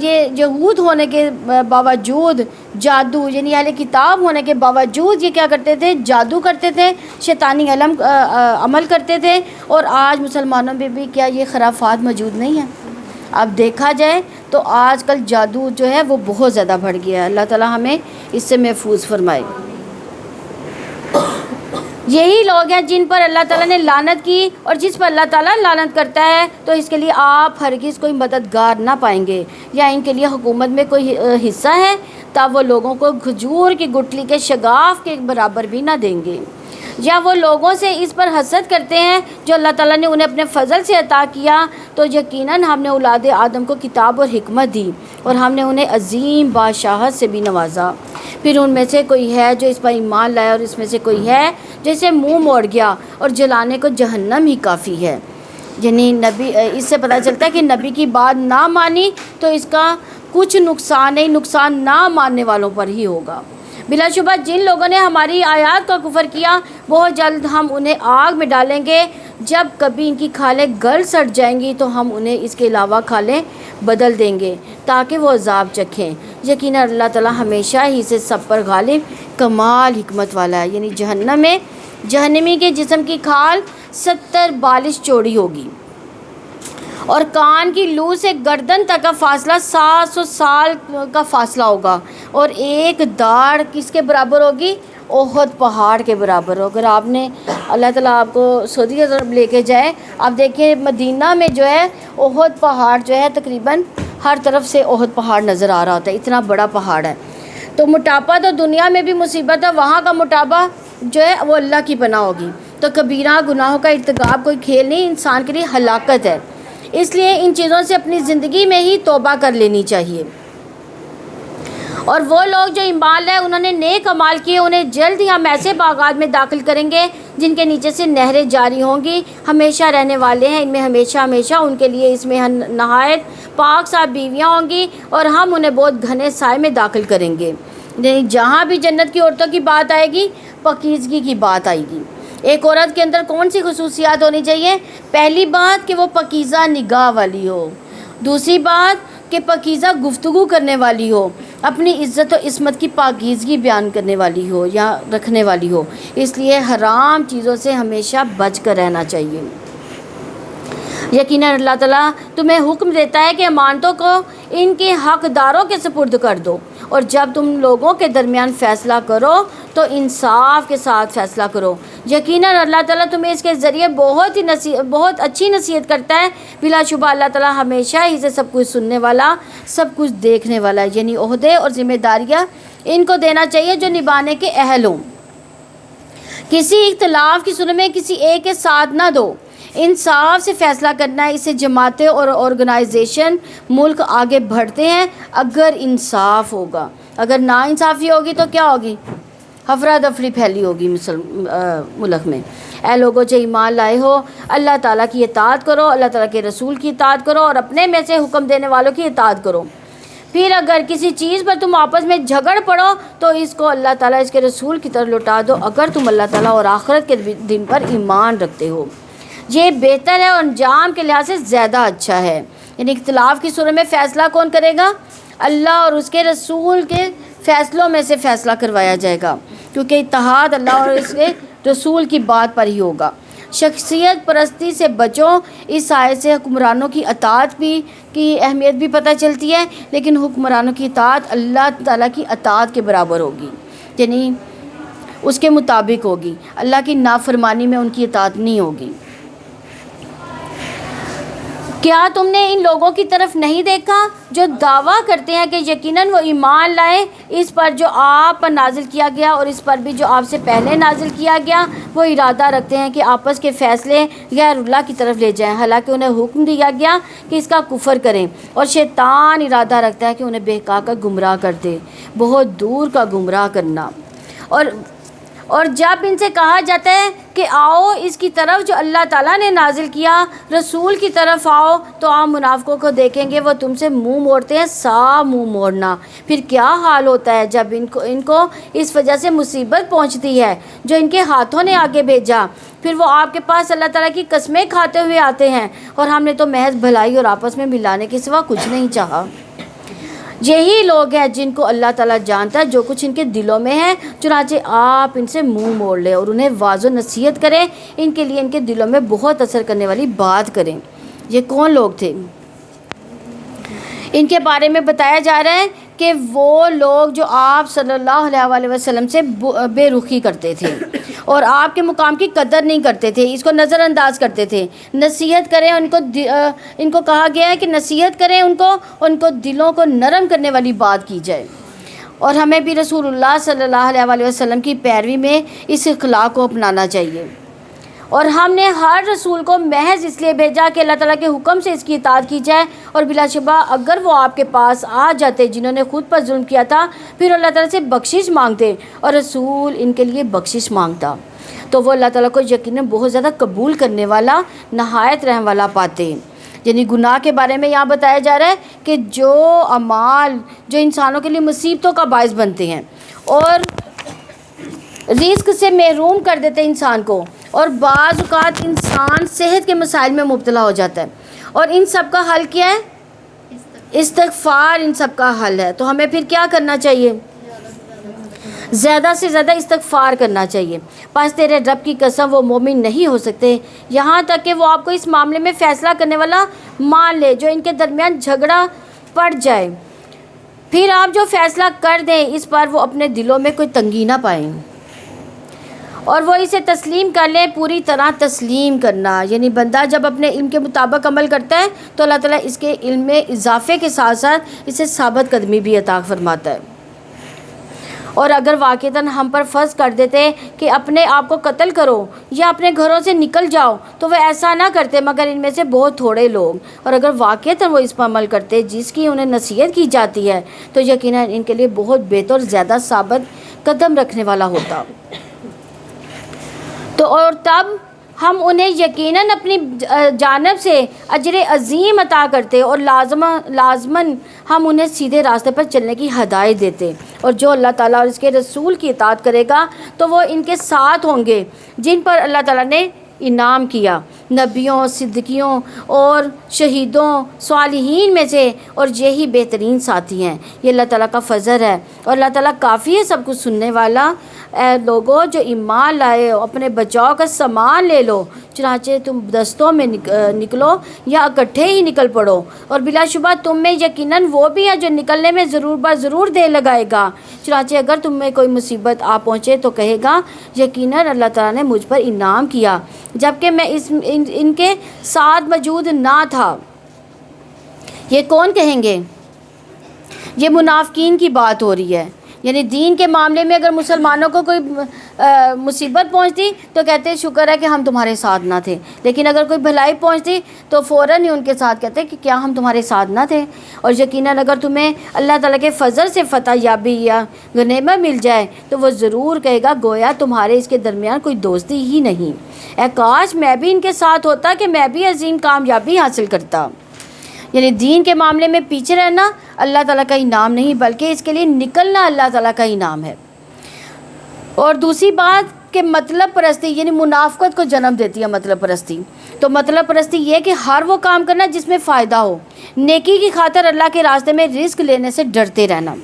یہ یہود ہونے کے باوجود جادو، یعنی اہل کتاب ہونے کے باوجود یہ کیا کرتے تھے؟ جادو کرتے تھے، شیطانی عمل کرتے تھے، اور آج مسلمانوں میں بھی کیا یہ خرافات موجود نہیں ہیں؟ اب دیکھا جائے تو آج کل جادو جو ہے وہ بہت زیادہ بڑھ گیا ہے۔ اللہ تعالیٰ ہمیں اس سے محفوظ فرمائے۔ یہی لوگ ہیں جن پر اللہ تعالیٰ نے لعنت کی، اور جس پر اللہ تعالیٰ لعنت کرتا ہے تو اس کے لیے آپ ہرگز کوئی مددگار نہ پائیں گے، یا ان کے لیے حکومت میں کوئی حصہ ہے تب وہ لوگوں کو کھجور کی گٹھلی کے شگاف کے برابر بھی نہ دیں گے، یا وہ لوگوں سے اس پر حسد کرتے ہیں جو اللہ تعالیٰ نے انہیں اپنے فضل سے عطا کیا۔ تو یقیناً ہم نے اولاد آدم کو کتاب اور حکمت دی، اور ہم نے انہیں عظیم بادشاہت سے بھی نوازا۔ پھر ان میں سے کوئی ہے جو اس پر ایمان لائے، اور اس میں سے کوئی ہے جیسے منہ موڑ گیا، اور جلانے کو جہنم ہی کافی ہے۔ یعنی نبی، اس سے پتہ چلتا ہے کہ نبی کی بات نہ مانی تو اس کا کچھ نقصان نہیں، نقصان نہ ماننے والوں پر ہی ہوگا۔ بلا شبہ جن لوگوں نے ہماری آیات کا کفر کیا بہت جلد ہم انہیں آگ میں ڈالیں گے۔ جب کبھی ان کی کھالیں گل سڑ جائیں گی تو ہم انہیں اس کے علاوہ کھالیں بدل دیں گے تاکہ وہ عذاب چکھیں۔ یقیناً اللہ تعالیٰ ہمیشہ ہی سے سب پر غالب کمال حکمت والا ہے۔ یعنی جہنم میں جہنمی کے جسم کی کھال 70 بالش چوڑی ہوگی، اور کان کی لو سے گردن تک کا فاصلہ 700 سال کا فاصلہ ہوگا، اور ایک داڑھ کس کے برابر ہوگی؟ احد پہاڑ کے برابر ہو۔ اگر آپ نے اللہ تعالیٰ آپ کو سعودی کی طرف لے کے جائے، آپ دیکھیں مدینہ میں جو ہے احد پہاڑ جو ہے تقریباً ہر طرف سے احد پہاڑ نظر آ رہا ہوتا ہے، اتنا بڑا پہاڑ ہے۔ تو موٹاپا تو دنیا میں بھی مصیبت ہے، وہاں کا موٹاپا جو ہے وہ اللہ کی پناہ ہوگی۔ تو کبیرہ گناہوں کا ارتکاب کوئی کھیل نہیں، انسان کے لیے ہلاکت ہے۔ اس لیے ان چیزوں سے اپنی زندگی میں ہی توبہ کر لینی چاہیے۔ اور وہ لوگ جو ایمان لائے انہوں نے نیک اعمال کیے، انہیں جلد ہی ہم ایسے باغات میں داخل کریں گے جن کے نیچے سے نہریں جاری ہوں گی، ہمیشہ رہنے والے ہیں ان میں ہمیشہ ہمیشہ، ان کے لیے اس میں نہایت پاک صاف بیویاں ہوں گی، اور ہم انہیں بہت گھنے سائے میں داخل کریں گے۔ جہاں بھی جنت کی عورتوں کی بات آئے گی پاکیزگی کی بات آئے گی۔ ایک عورت کے اندر کون سی خصوصیات ہونی چاہیے؟ پہلی بات کہ وہ پاکیزہ نگاہ والی ہو، دوسری بات کہ پاکیزہ گفتگو کرنے والی ہو، اپنی عزت و عصمت کی پاکیزگی بیان کرنے والی ہو یا رکھنے والی ہو۔ اس لیے حرام چیزوں سے ہمیشہ بچ کر رہنا چاہیے۔ یقیناً اللہ تعالیٰ تمہیں حکم دیتا ہے کہ امانتوں کو ان کے حقداروں کے سپرد کر دو، اور جب تم لوگوں کے درمیان فیصلہ کرو تو انصاف کے ساتھ فیصلہ کرو۔ یقیناً اللہ تعالیٰ تمہیں اس کے ذریعے بہت اچھی نصیحت کرتا ہے۔ بلا شبہ اللہ تعالیٰ ہمیشہ ہی سے سب کچھ سننے والا، سب کچھ دیکھنے والا ہے۔ یعنی عہدے اور ذمہ داریاں ان کو دینا چاہیے جو نبھانے کے اہل ہوں۔ کسی اختلاف کی صورت میں کسی ایک کے ساتھ نہ دو، انصاف سے فیصلہ کرنا ہے۔ اس سے جماعتیں اور آرگنائزیشن ملک آگے بڑھتے ہیں اگر انصاف ہوگا۔ اگر نا انصافی ہوگی تو کیا ہوگی؟ افراتفری پھیلی ہوگی ملک میں۔ اے لوگوں جو ایمان لائے ہو، اللہ تعالیٰ کی اطاعت کرو، اللہ تعالیٰ کے رسول کی اطاعت کرو، اور اپنے میں سے حکم دینے والوں کی اطاعت کرو۔ پھر اگر کسی چیز پر تم آپس میں جھگڑ پڑو تو اس کو اللہ تعالیٰ اس کے رسول کی طرف لوٹا دو، اگر تم اللہ تعالیٰ اور آخرت کے دن پر ایمان رکھتے ہو۔ یہ بہتر ہے اور انجام کے لحاظ سے زیادہ اچھا ہے۔ یعنی اختلاف کی صورت میں فیصلہ کون کرے گا؟ اللہ اور اس کے رسول کے فیصلوں میں سے فیصلہ کروایا جائے گا، کیونکہ اتحاد اللہ اور اس کے رسول کی بات پر ہی ہوگا۔ شخصیت پرستی سے بچو۔ اس آیت سے حکمرانوں کی اطاعت بھی کی اہمیت بھی پتہ چلتی ہے، لیکن حکمرانوں کی اطاعت اللہ تعالیٰ کی اطاعت کے برابر ہوگی، یعنی اس کے مطابق ہوگی، اللہ کی نافرمانی میں ان کی اطاعت نہیں ہوگی۔ کیا تم نے ان لوگوں کی طرف نہیں دیکھا جو دعویٰ کرتے ہیں کہ یقیناً وہ ایمان لائے اس پر جو آپ پر نازل کیا گیا اور اس پر بھی جو آپ سے پہلے نازل کیا گیا؟ وہ ارادہ رکھتے ہیں کہ آپس کے فیصلے غیر اللہ کی طرف لے جائیں، حالانکہ انہیں حکم دیا گیا کہ اس کا کفر کریں، اور شیطان ارادہ رکھتا ہے کہ انہیں بہکا کر گمراہ کر دے، بہت دور کا گمراہ کرنا۔ اور جب ان سے کہا جاتا ہے کہ آؤ اس کی طرف جو اللہ تعالیٰ نے نازل کیا، رسول کی طرف آؤ، تو آپ منافقوں کو دیکھیں گے وہ تم سے منہ موڑتے ہیں، صاف منہ موڑنا۔ پھر کیا حال ہوتا ہے جب ان کو اس وجہ سے مصیبت پہنچتی ہے جو ان کے ہاتھوں نے آگے بھیجا، پھر وہ آپ کے پاس اللہ تعالیٰ کی قسمیں کھاتے ہوئے آتے ہیں، اور ہم نے تو محض بھلائی اور آپس میں ملانے کے سوا کچھ نہیں چاہا۔ یہی لوگ ہیں جن کو اللہ تعالیٰ جانتا ہے جو کچھ ان کے دلوں میں ہے، چنانچہ آپ ان سے منہ موڑ لیں اور انہیں واضح و نصیحت کریں، ان کے لیے ان کے دلوں میں بہت اثر کرنے والی بات کریں۔ یہ کون لوگ تھے؟ ان کے بارے میں بتایا جا رہا ہے کہ وہ لوگ جو آپ صلی اللہ علیہ وسلم سے بے رخی کرتے تھے اور آپ کے مقام کی قدر نہیں کرتے تھے، اس کو نظر انداز کرتے تھے۔ نصیحت کریں ان کو کہا گیا ہے کہ نصیحت کریں ان کو دلوں کو نرم کرنے والی بات کی جائے، اور ہمیں بھی رسول اللہ صلی اللہ علیہ وسلم کی پیروی میں اس اخلاق کو اپنانا چاہیے۔ اور ہم نے ہر رسول کو محض اس لیے بھیجا کہ اللہ تعالیٰ کے حکم سے اس کی اطاعت کی جائے، اور بلا شبہ اگر وہ آپ کے پاس آ جاتے جنہوں نے خود پر ظلم کیا تھا، پھر اللہ تعالیٰ سے بخشش مانگتے اور رسول ان کے لیے بخشش مانگتا، تو وہ اللہ تعالیٰ کو یقیناً بہت زیادہ قبول کرنے والا، نہایت رحم والا پاتے ہیں۔ یعنی گناہ کے بارے میں یہاں بتایا جا رہا ہے کہ جو اعمال جو انسانوں کے لیے مصیبتوں کا باعث بنتے ہیں اور رزق سے محروم کر دیتے ہیں انسان کو، اور بعض اوقات انسان صحت کے مسائل میں مبتلا ہو جاتا ہے، اور ان سب کا حل کیا ہے؟ استغفار ان سب کا حل ہے۔ تو ہمیں پھر کیا کرنا چاہیے؟ زیادہ سے زیادہ استغفار کرنا چاہیے۔ پس تیرے رب کی قسم وہ مومن نہیں ہو سکتے یہاں تک کہ وہ آپ کو اس معاملے میں فیصلہ کرنے والا مان لے جو ان کے درمیان جھگڑا پڑ جائے، پھر آپ جو فیصلہ کر دیں اس پر وہ اپنے دلوں میں کوئی تنگی نہ پائیں اور وہ اسے تسلیم کر لیں۔ پوری طرح تسلیم کرنا، یعنی بندہ جب اپنے علم کے مطابق عمل کرتا ہے تو اللہ تعالیٰ اس کے علم میں اضافے کے ساتھ ساتھ اسے ثابت قدمی بھی عطا فرماتا ہے۔ اور اگر واقعتاً ہم پر فرض کر دیتے کہ اپنے آپ کو قتل کرو یا اپنے گھروں سے نکل جاؤ تو وہ ایسا نہ کرتے مگر ان میں سے بہت تھوڑے لوگ، اور اگر واقعتاً وہ اس پر عمل کرتے جس کی انہیں نصیحت کی جاتی ہے تو یقیناً ان کے لیے بہت بہتر اور زیادہ ثابت قدم رکھنے والا ہوتا۔ تو اور تب ہم انہیں یقیناً اپنی جانب سے اجر عظیم عطا کرتے اور لازماً ہم انہیں سیدھے راستے پر چلنے کی ہدایت دیتے، اور جو اللہ تعالیٰ اور اس کے رسول کی اطاعت کرے گا تو وہ ان کے ساتھ ہوں گے جن پر اللہ تعالیٰ نے انعام کیا، نبیوں، صدیقوں اور شہیدوں، صالحین میں سے، اور یہی بہترین ساتھی ہیں۔ یہ اللہ تعالیٰ کا فضل ہے، اور اللہ تعالیٰ کافی ہے سب کچھ سننے والا۔ اے لوگوں جو ایمان لائے اپنے بچاؤ کا سامان لے لو، چنانچہ تم دستوں میں نکلو یا اکٹھے ہی نکل پڑو، اور بلا شبہ تم میں یقیناً وہ بھی ہے جو نکلنے میں ضرور دیر لگائے گا۔ چنانچہ اگر تم میں کوئی مصیبت آ پہنچے تو کہے گا یقیناً اللہ تعالیٰ نے مجھ پر انعام کیا جبکہ میں ان کے ساتھ موجود نہ تھا۔ یہ کون کہیں گے؟ یہ منافقین کی بات ہو رہی ہے۔ یعنی دین کے معاملے میں اگر مسلمانوں کو کوئی مصیبت پہنچتی تو کہتے شکر ہے کہ ہم تمہارے ساتھ نہ تھے، لیکن اگر کوئی بھلائی پہنچتی تو فوراً ہی ان کے ساتھ کہتے کہ کیا ہم تمہارے ساتھ نہ تھے۔ اور یقیناً اگر تمہیں اللہ تعالیٰ کے فضل سے فتح یابی یا غنیمت مل جائے تو وہ ضرور کہے گا گویا تمہارے اس کے درمیان کوئی دوستی ہی نہیں، اے کاش میں بھی ان کے ساتھ ہوتا کہ میں بھی عظیم کامیابی حاصل کرتا۔ یعنی دین کے معاملے میں پیچھے رہنا اللہ تعالیٰ کا انعام نہیں بلکہ اس کے لیے نکلنا اللہ تعالیٰ کا انعام ہے۔ اور دوسری بات کہ مطلب پرستی یعنی منافقت کو جنم دیتی ہے مطلب پرستی۔ تو مطلب پرستی یہ کہ ہر وہ کام کرنا جس میں فائدہ ہو، نیکی کی خاطر اللہ کے راستے میں رزق لینے سے ڈرتے رہنا۔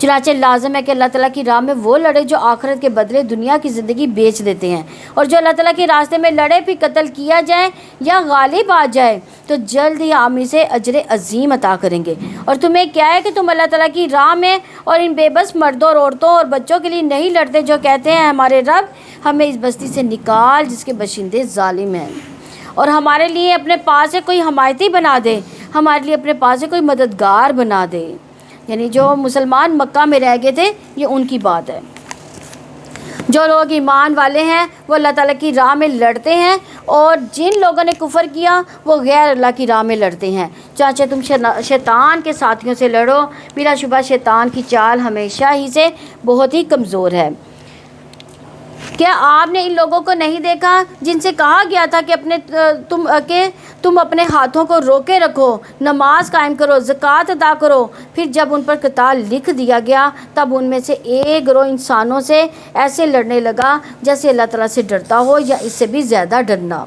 چنانچہ لازم ہے کہ اللہ تعالیٰ کی راہ میں وہ لڑے جو آخرت کے بدلے دنیا کی زندگی بیچ دیتے ہیں، اور جو اللہ تعالیٰ کے راستے میں لڑے پھر قتل کیا جائے یا غالب آ جائے تو جلد ہی ہم اسے اجر عظیم عطا کریں گے۔ اور تمہیں کیا ہے کہ تم اللہ تعالیٰ کی راہ میں اور ان بے بس مردوں اور عورتوں اور بچوں کے لیے نہیں لڑتے جو کہتے ہیں ہمارے رب ہمیں اس بستی سے نکال جس کے باشندے ظالم ہیں، اور ہمارے لیے اپنے پاس سے کوئی حمایتی بنا دے، ہمارے لیے اپنے پاس سے کوئی مددگار بنا دے۔ یعنی جو مسلمان مکہ میں رہ گئے تھے، یہ ان کی بات ہے۔ جو لوگ ایمان والے ہیں وہ اللہ تعالیٰ کی راہ میں لڑتے ہیں، اور جن لوگوں نے کفر کیا وہ غیر اللہ کی راہ میں لڑتے ہیں۔ چانچہ تم شیطان کے ساتھیوں سے لڑو، بلا شبہ شیطان کی چال ہمیشہ ہی سے بہت ہی کمزور ہے۔ کیا آپ نے ان لوگوں کو نہیں دیکھا جن سے کہا گیا تھا کہ تم اپنے ہاتھوں کو روکے رکھو، نماز قائم کرو، زکوٰۃ ادا کرو؟ پھر جب ان پر قتال لکھ دیا گیا تب ان میں سے ایک گروہ انسانوں سے ایسے لڑنے لگا جیسے اللہ تعالیٰ سے ڈرتا ہو یا اس سے بھی زیادہ ڈرنا،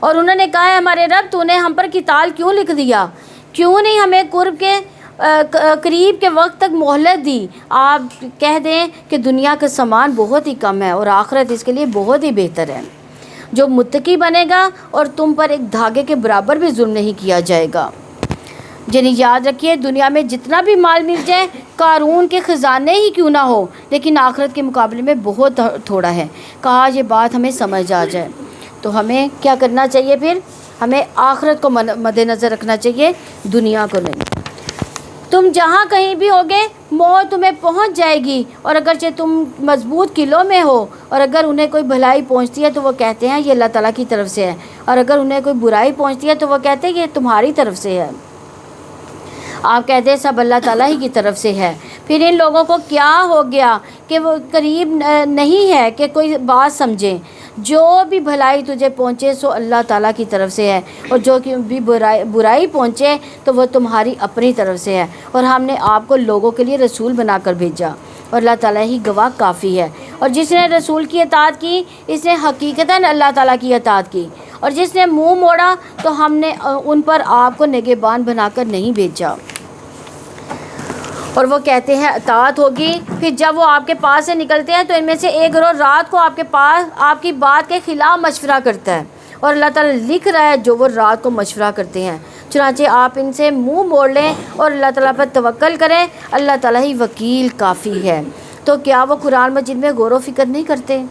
اور انہوں نے کہا ہمارے رب تو نے ہم پر قتال کیوں لکھ دیا؟ کیوں نہیں ہمیں قریب کے وقت تک مہلت دی؟ آپ کہہ دیں کہ دنیا کا سامان بہت ہی کم ہے اور آخرت اس کے لیے بہت ہی بہتر ہے۔ جو متقی بنے گا اور تم پر ایک دھاگے کے برابر بھی ظلم نہیں کیا جائے گا۔ یعنی یاد رکھیے، دنیا میں جتنا بھی مال مل جائے، قارون کے خزانے ہی کیوں نہ ہو، لیکن آخرت کے مقابلے میں بہت تھوڑا ہے۔ کہا یہ بات ہمیں سمجھ آ جائے تو ہمیں کیا کرنا چاہیے؟ پھر ہمیں آخرت کو مد نظر رکھنا چاہیے، دنیا کو نہیں۔ تم جہاں کہیں بھی ہوگے موت تمہیں پہنچ جائے گی، اور اگرچہ تم مضبوط قلعوں میں ہو، اور اگر انہیں کوئی بھلائی پہنچتی ہے تو وہ کہتے ہیں یہ اللہ تعالیٰ کی طرف سے ہے، اور اگر انہیں کوئی برائی پہنچتی ہے تو وہ کہتے ہیں یہ تمہاری طرف سے ہے۔ آپ کہتے ہیں سب اللہ تعالیٰ ہی کی طرف سے ہے۔ پھر ان لوگوں کو کیا ہو گیا کہ وہ قریب نہیں ہے کہ کوئی بات سمجھیں؟ جو بھی بھلائی تجھے پہنچے سو اللہ تعالیٰ کی طرف سے ہے، اور جو بھی برائی پہنچے تو وہ تمہاری اپنی طرف سے ہے، اور ہم نے آپ کو لوگوں کے لیے رسول بنا کر بھیجا، اور اللہ تعالیٰ ہی گواہ کافی ہے۔ اور جس نے رسول کی اطاعت کی اس نے حقیقتاً اللہ تعالیٰ کی اطاعت کی، اور جس نے منہ موڑا تو ہم نے ان پر آپ کو نگہبان بنا کر نہیں بھیجا۔ اور وہ کہتے ہیں اطاعت ہوگی، پھر جب وہ آپ کے پاس سے نکلتے ہیں تو ان میں سے ایک گروہ رات کو آپ کی بات کے خلاف مشورہ کرتا ہے، اور اللہ تعالیٰ لکھ رہا ہے جو وہ رات کو مشورہ کرتے ہیں۔ چنانچہ آپ ان سے منہ موڑ لیں اور اللہ تعالیٰ پر توکل کریں، اللہ تعالیٰ ہی وکیل کافی ہے۔ تو کیا وہ قرآن مجید میں غور و فکر نہیں کرتے؟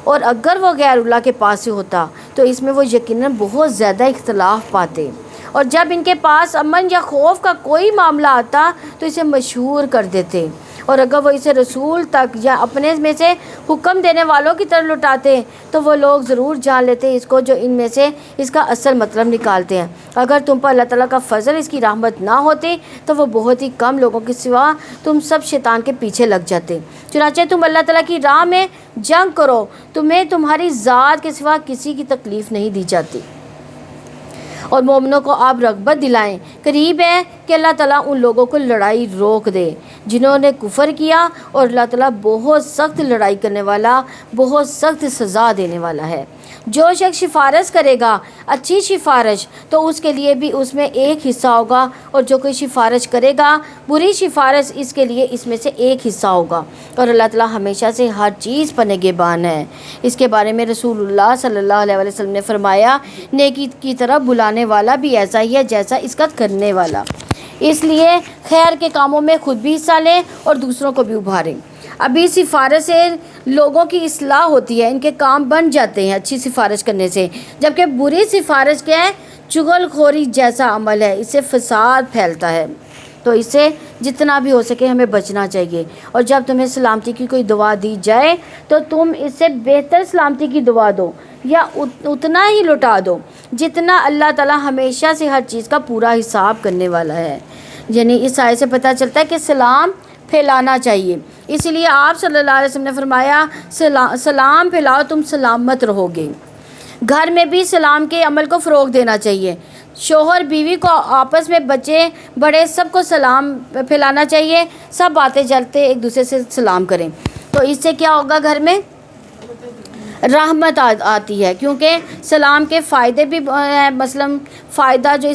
اور اگر وہ غیر اللہ کے پاس سے ہوتا تو اس میں وہ یقیناً بہت زیادہ اختلاف پاتے، اور جب ان کے پاس امن یا خوف کا کوئی معاملہ آتا تو اسے مشہور کر دیتے، اور اگر وہ اسے رسول تک یا اپنے میں سے حکم دینے والوں کی طرف لوٹاتے تو وہ لوگ ضرور جان لیتے اس کو جو ان میں سے اس کا اصل مطلب نکالتے ہیں۔ اگر تم پر اللہ تعالیٰ کا فضل، اس کی رحمت نہ ہوتی تو وہ بہت ہی کم لوگوں کے سوا تم سب شیطان کے پیچھے لگ جاتے۔ چنانچہ تم اللہ تعالیٰ کی راہ میں جنگ کرو، تمہیں تمہاری ذات کے سوا کسی کی تکلیف نہیں دی جاتی، اور مومنوں کو آپ رغبت دلائیں۔ قریب ہے کہ اللہ تعالیٰ ان لوگوں کو لڑائی روک دے جنہوں نے کفر کیا، اور اللہ تعالیٰ بہت سخت لڑائی کرنے والا، بہت سخت سزا دینے والا ہے۔ جو شخص سفارش کرے گا اچھی سفارش تو اس کے لیے بھی اس میں ایک حصہ ہوگا، اور جو کوئی سفارش کرے گا بری سفارش اس کے لیے اس میں سے ایک حصہ ہوگا، اور اللہ تعالیٰ ہمیشہ سے ہر چیز پر نگہبان ہے۔ اس کے بارے میں رسول اللہ صلی اللہ علیہ وسلم نے فرمایا نیکی کی طرف بلانے والا بھی ایسا ہی ہے جیسا اس کا کرنے والا، اس لیے خیر کے کاموں میں خود بھی حصہ لیں اور دوسروں کو بھی ابھاریں۔ ابھی سفارش سے لوگوں کی اصلاح ہوتی ہے، ان کے کام بن جاتے ہیں اچھی سفارش کرنے سے، جبکہ بری سفارش کیا ہے؟ چغل خوری جیسا عمل ہے، اس سے فساد پھیلتا ہے۔ تو اس سے جتنا بھی ہو سکے ہمیں بچنا چاہیے، اور جب تمہیں سلامتی کی کوئی دعا دی جائے تو تم اس سے بہتر سلامتی کی دعا دو یا اتنا ہی لوٹا دو جتنا اللہ تعالیٰ ہمیشہ سے ہر چیز کا پورا حساب کرنے والا ہے۔ یعنی اس آیت سے پتہ چلتا ہے کہ سلام پھیلانا چاہیے، اسی لیے آپ صلی اللہ علیہ وسلم نے فرمایا سلام پھیلاؤ تم سلامت رہو گے۔ گھر میں بھی سلام کے عمل کو فروغ دینا چاہیے، شوہر بیوی کو آپس میں بچے بڑے سب کو سلام پھیلانا چاہیے، سب آتے جلتے ایک دوسرے سے سلام کریں، تو اس سے کیا ہوگا؟ گھر میں رحمت آتی ہے، کیونکہ سلام کے فائدے بھی ہیں۔ مثلا فائدہ جو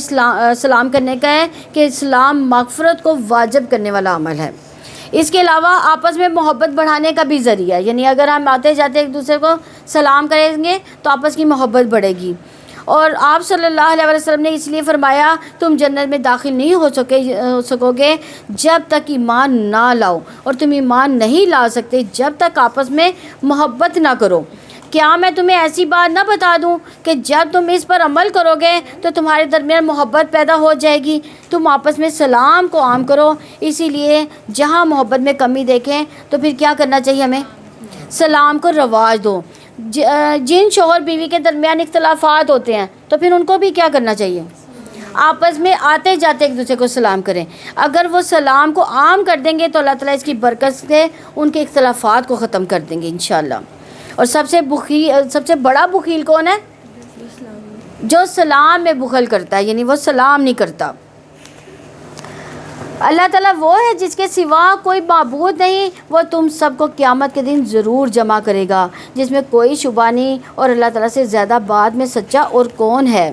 سلام کرنے کا ہے کہ اسلام مغفرت کو واجب کرنے والا عمل ہے، اس کے علاوہ آپس میں محبت بڑھانے کا بھی ذریعہ ہے، یعنی اگر ہم آتے جاتے ایک دوسرے کو سلام کریں گے تو آپس کی محبت بڑھے گی. اور آپ صلی اللہ علیہ وسلم نے اس لیے فرمایا تم جنت میں داخل نہیں ہو سکو گے جب تک ایمان نہ لاؤ، اور تم ایمان نہیں لا سکتے جب تک آپس میں محبت نہ کرو. کیا میں تمہیں ایسی بات نہ بتا دوں کہ جب تم اس پر عمل کرو گے تو تمہارے درمیان محبت پیدا ہو جائے گی. تم آپس میں سلام کو عام کرو. اسی لیے جہاں محبت میں کمی دیکھیں تو پھر کیا کرنا چاہیے، ہمیں سلام کو رواج دو. جن شوہر بیوی کے درمیان اختلافات ہوتے ہیں تو پھر ان کو بھی کیا کرنا چاہیے، آپس میں آتے جاتے ایک دوسرے کو سلام کریں. اگر وہ سلام کو عام کر دیں گے تو اللہ تعالیٰ اس کی برکت سے ان کے اختلافات کو ختم کر دیں گے انشاءاللہ. اور سب سے بڑا بخیل کون ہے؟ جو سلام میں بخل کرتا ہے، یعنی وہ سلام نہیں کرتا. اللہ تعالیٰ وہ ہے جس کے سوا کوئی معبود نہیں، وہ تم سب کو قیامت کے دن ضرور جمع کرے گا، جس میں کوئی شبہ نہیں. اور اللہ تعالیٰ سے زیادہ بعد میں سچا اور کون ہے.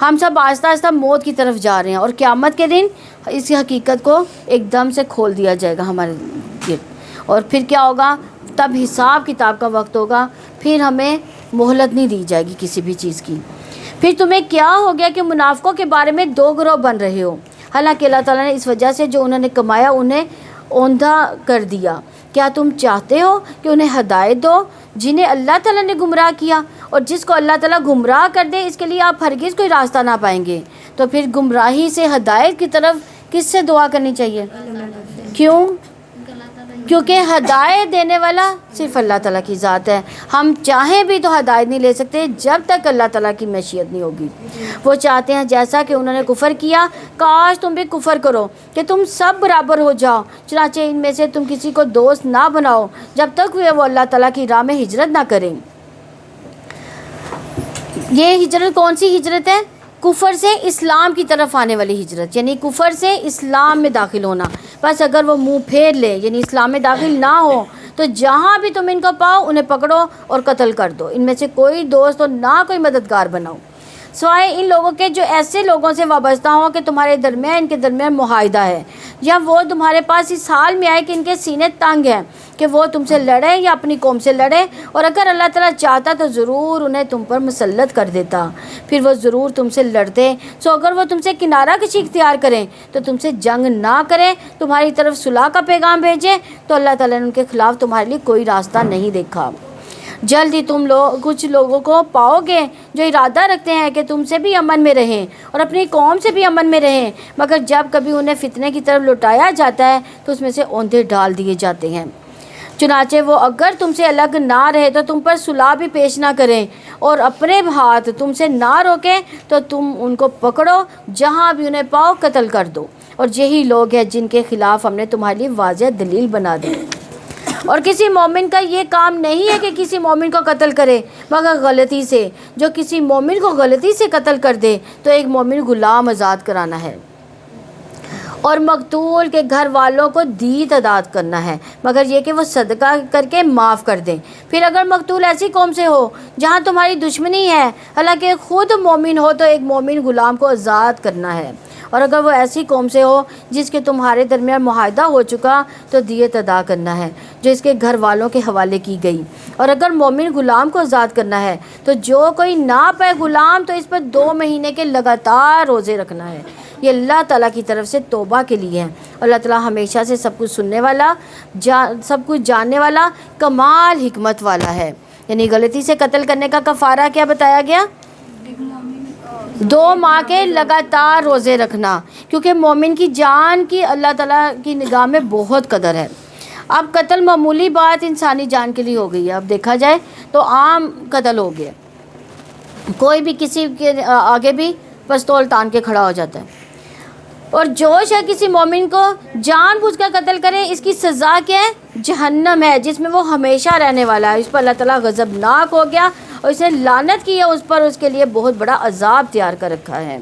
ہم سب آہستہ آہستہ موت کی طرف جا رہے ہیں، اور قیامت کے دن اس حقیقت کو ایک دم سے کھول دیا جائے گا ہمارے گرد. اور پھر کیا ہوگا، تب حساب کتاب کا وقت ہوگا. پھر ہمیں مہلت نہیں دی جائے گی کسی بھی چیز کی. پھر تمہیں کیا ہو گیا کہ منافقوں کے بارے میں دو گروہ بن رہے ہو، حالانکہ اللہ تعالیٰ نے اس وجہ سے جو انہوں نے کمایا انہیں اوندھا کر دیا. کیا تم چاہتے ہو کہ انہیں ہدایت دو جنہیں اللہ تعالیٰ نے گمراہ کیا؟ اور جس کو اللہ تعالیٰ گمراہ کر دے اس کے لیے آپ ہرگز کوئی راستہ نہ پائیں گے. تو پھر گمراہی سے ہدایت کی طرف کس سے دعا کرنی چاہیے؟ کیوں؟ کیونکہ ہدایت دینے والا صرف اللہ تعالیٰ کی ذات ہے. ہم چاہیں بھی تو ہدایت نہیں لے سکتے جب تک اللہ تعالیٰ کی مشیت نہیں ہوگی. وہ چاہتے ہیں جیسا کہ انہوں نے کفر کیا، کاش تم بھی کفر کرو کہ تم سب برابر ہو جاؤ. چنانچہ ان میں سے تم کسی کو دوست نہ بناؤ جب تک وہ اللہ تعالیٰ کی راہ میں ہجرت نہ کریں. یہ ہجرت کون سی ہجرت ہے؟ کفر سے اسلام کی طرف آنے والی ہجرت، یعنی کفر سے اسلام میں داخل ہونا. بس اگر وہ منہ پھیر لے، یعنی اسلام میں داخل نہ ہو، تو جہاں بھی تم ان کو پاؤ انہیں پکڑو اور قتل کر دو. ان میں سے کوئی دوست اور نہ کوئی مددگار بناؤ سوائے ان لوگوں کے جو ایسے لوگوں سے وابستہ ہوں کہ تمہارے درمیان ان کے درمیان معاہدہ ہے، یا وہ تمہارے پاس اس حال میں آئے کہ ان کے سینے تنگ ہیں کہ وہ تم سے لڑے یا اپنی قوم سے لڑے. اور اگر اللہ تعالیٰ چاہتا تو ضرور انہیں تم پر مسلط کر دیتا، پھر وہ ضرور تم سے لڑتے. سو اگر وہ تم سے کنارہ کشی اختیار کریں تو تم سے جنگ نہ کریں، تمہاری طرف صلح کا پیغام بھیجیں، تو اللہ تعالیٰ نے ان کے خلاف تمہارے لیے کوئی راستہ نہیں دیکھا. جلد ہی تم کچھ لوگوں کو پاؤ گے جو ارادہ رکھتے ہیں کہ تم سے بھی امن میں رہیں اور اپنی قوم سے بھی امن میں رہیں، مگر جب کبھی انہیں فتنے کی طرف لوٹایا جاتا ہے تو اس میں سے اوندھے ڈال دیے جاتے ہیں. چنانچہ وہ اگر تم سے الگ نہ رہے تو تم پر صلح بھی پیش نہ کریں، اور اپنے ہاتھ تم سے نہ روکیں تو تم ان کو پکڑو، جہاں بھی انہیں پاؤ قتل کر دو. اور یہی لوگ ہیں جن کے خلاف ہم نے تمہارے لیے واضح دلیل بنا دی. اور کسی مومن کا یہ کام نہیں ہے کہ کسی مومن کو قتل کرے مگر غلطی سے. جو کسی مومن کو غلطی سے قتل کر دے تو ایک مومن غلام آزاد کرانا ہے، اور مقتول کے گھر والوں کو دیت ادا کرنا ہے، مگر یہ کہ وہ صدقہ کر کے معاف کر دیں. پھر اگر مقتول ایسی قوم سے ہو جہاں تمہاری دشمنی ہے، حالانکہ خود مومن ہو، تو ایک مومن غلام کو آزاد کرنا ہے. اور اگر وہ ایسی قوم سے ہو جس کے تمہارے درمیان معاہدہ ہو چکا تو دیت ادا کرنا ہے جو اس کے گھر والوں کے حوالے کی گئی. اور اگر مومن غلام کو آزاد کرنا ہے تو جو کوئی نہ پائے غلام تو اس پر 2 مہینے کے لگاتار روزے رکھنا ہے. یہ اللہ تعالیٰ کی طرف سے توبہ کے لیے ہے. اللہ تعالیٰ ہمیشہ سے سب کچھ سننے والا، سب کچھ جاننے والا، کمال حکمت والا ہے. یعنی غلطی سے قتل کرنے کا کفارہ کیا بتایا گیا؟ 2 ماہ کے لگاتار روزے رکھنا، کیونکہ مومن کی جان کی اللہ تعالیٰ کی نگاہ میں بہت قدر ہے. اب قتل معمولی بات انسانی جان کے لیے ہو گئی ہے. اب دیکھا جائے تو عام قتل ہو گیا، کوئی بھی کسی کے آگے بھی پستول تان کے کھڑا ہو جاتا ہے. اور جو شخص کسی مومن کو جان بوجھ کر قتل کرے اس کی سزا کیا ہے؟ جہنم ہے، جس میں وہ ہمیشہ رہنے والا ہے. اس پر اللہ تعالیٰ غضبناک ہو گیا اور اسے لعنت کی ہے اس پر، اس کے لیے بہت بڑا عذاب تیار کر رکھا ہے.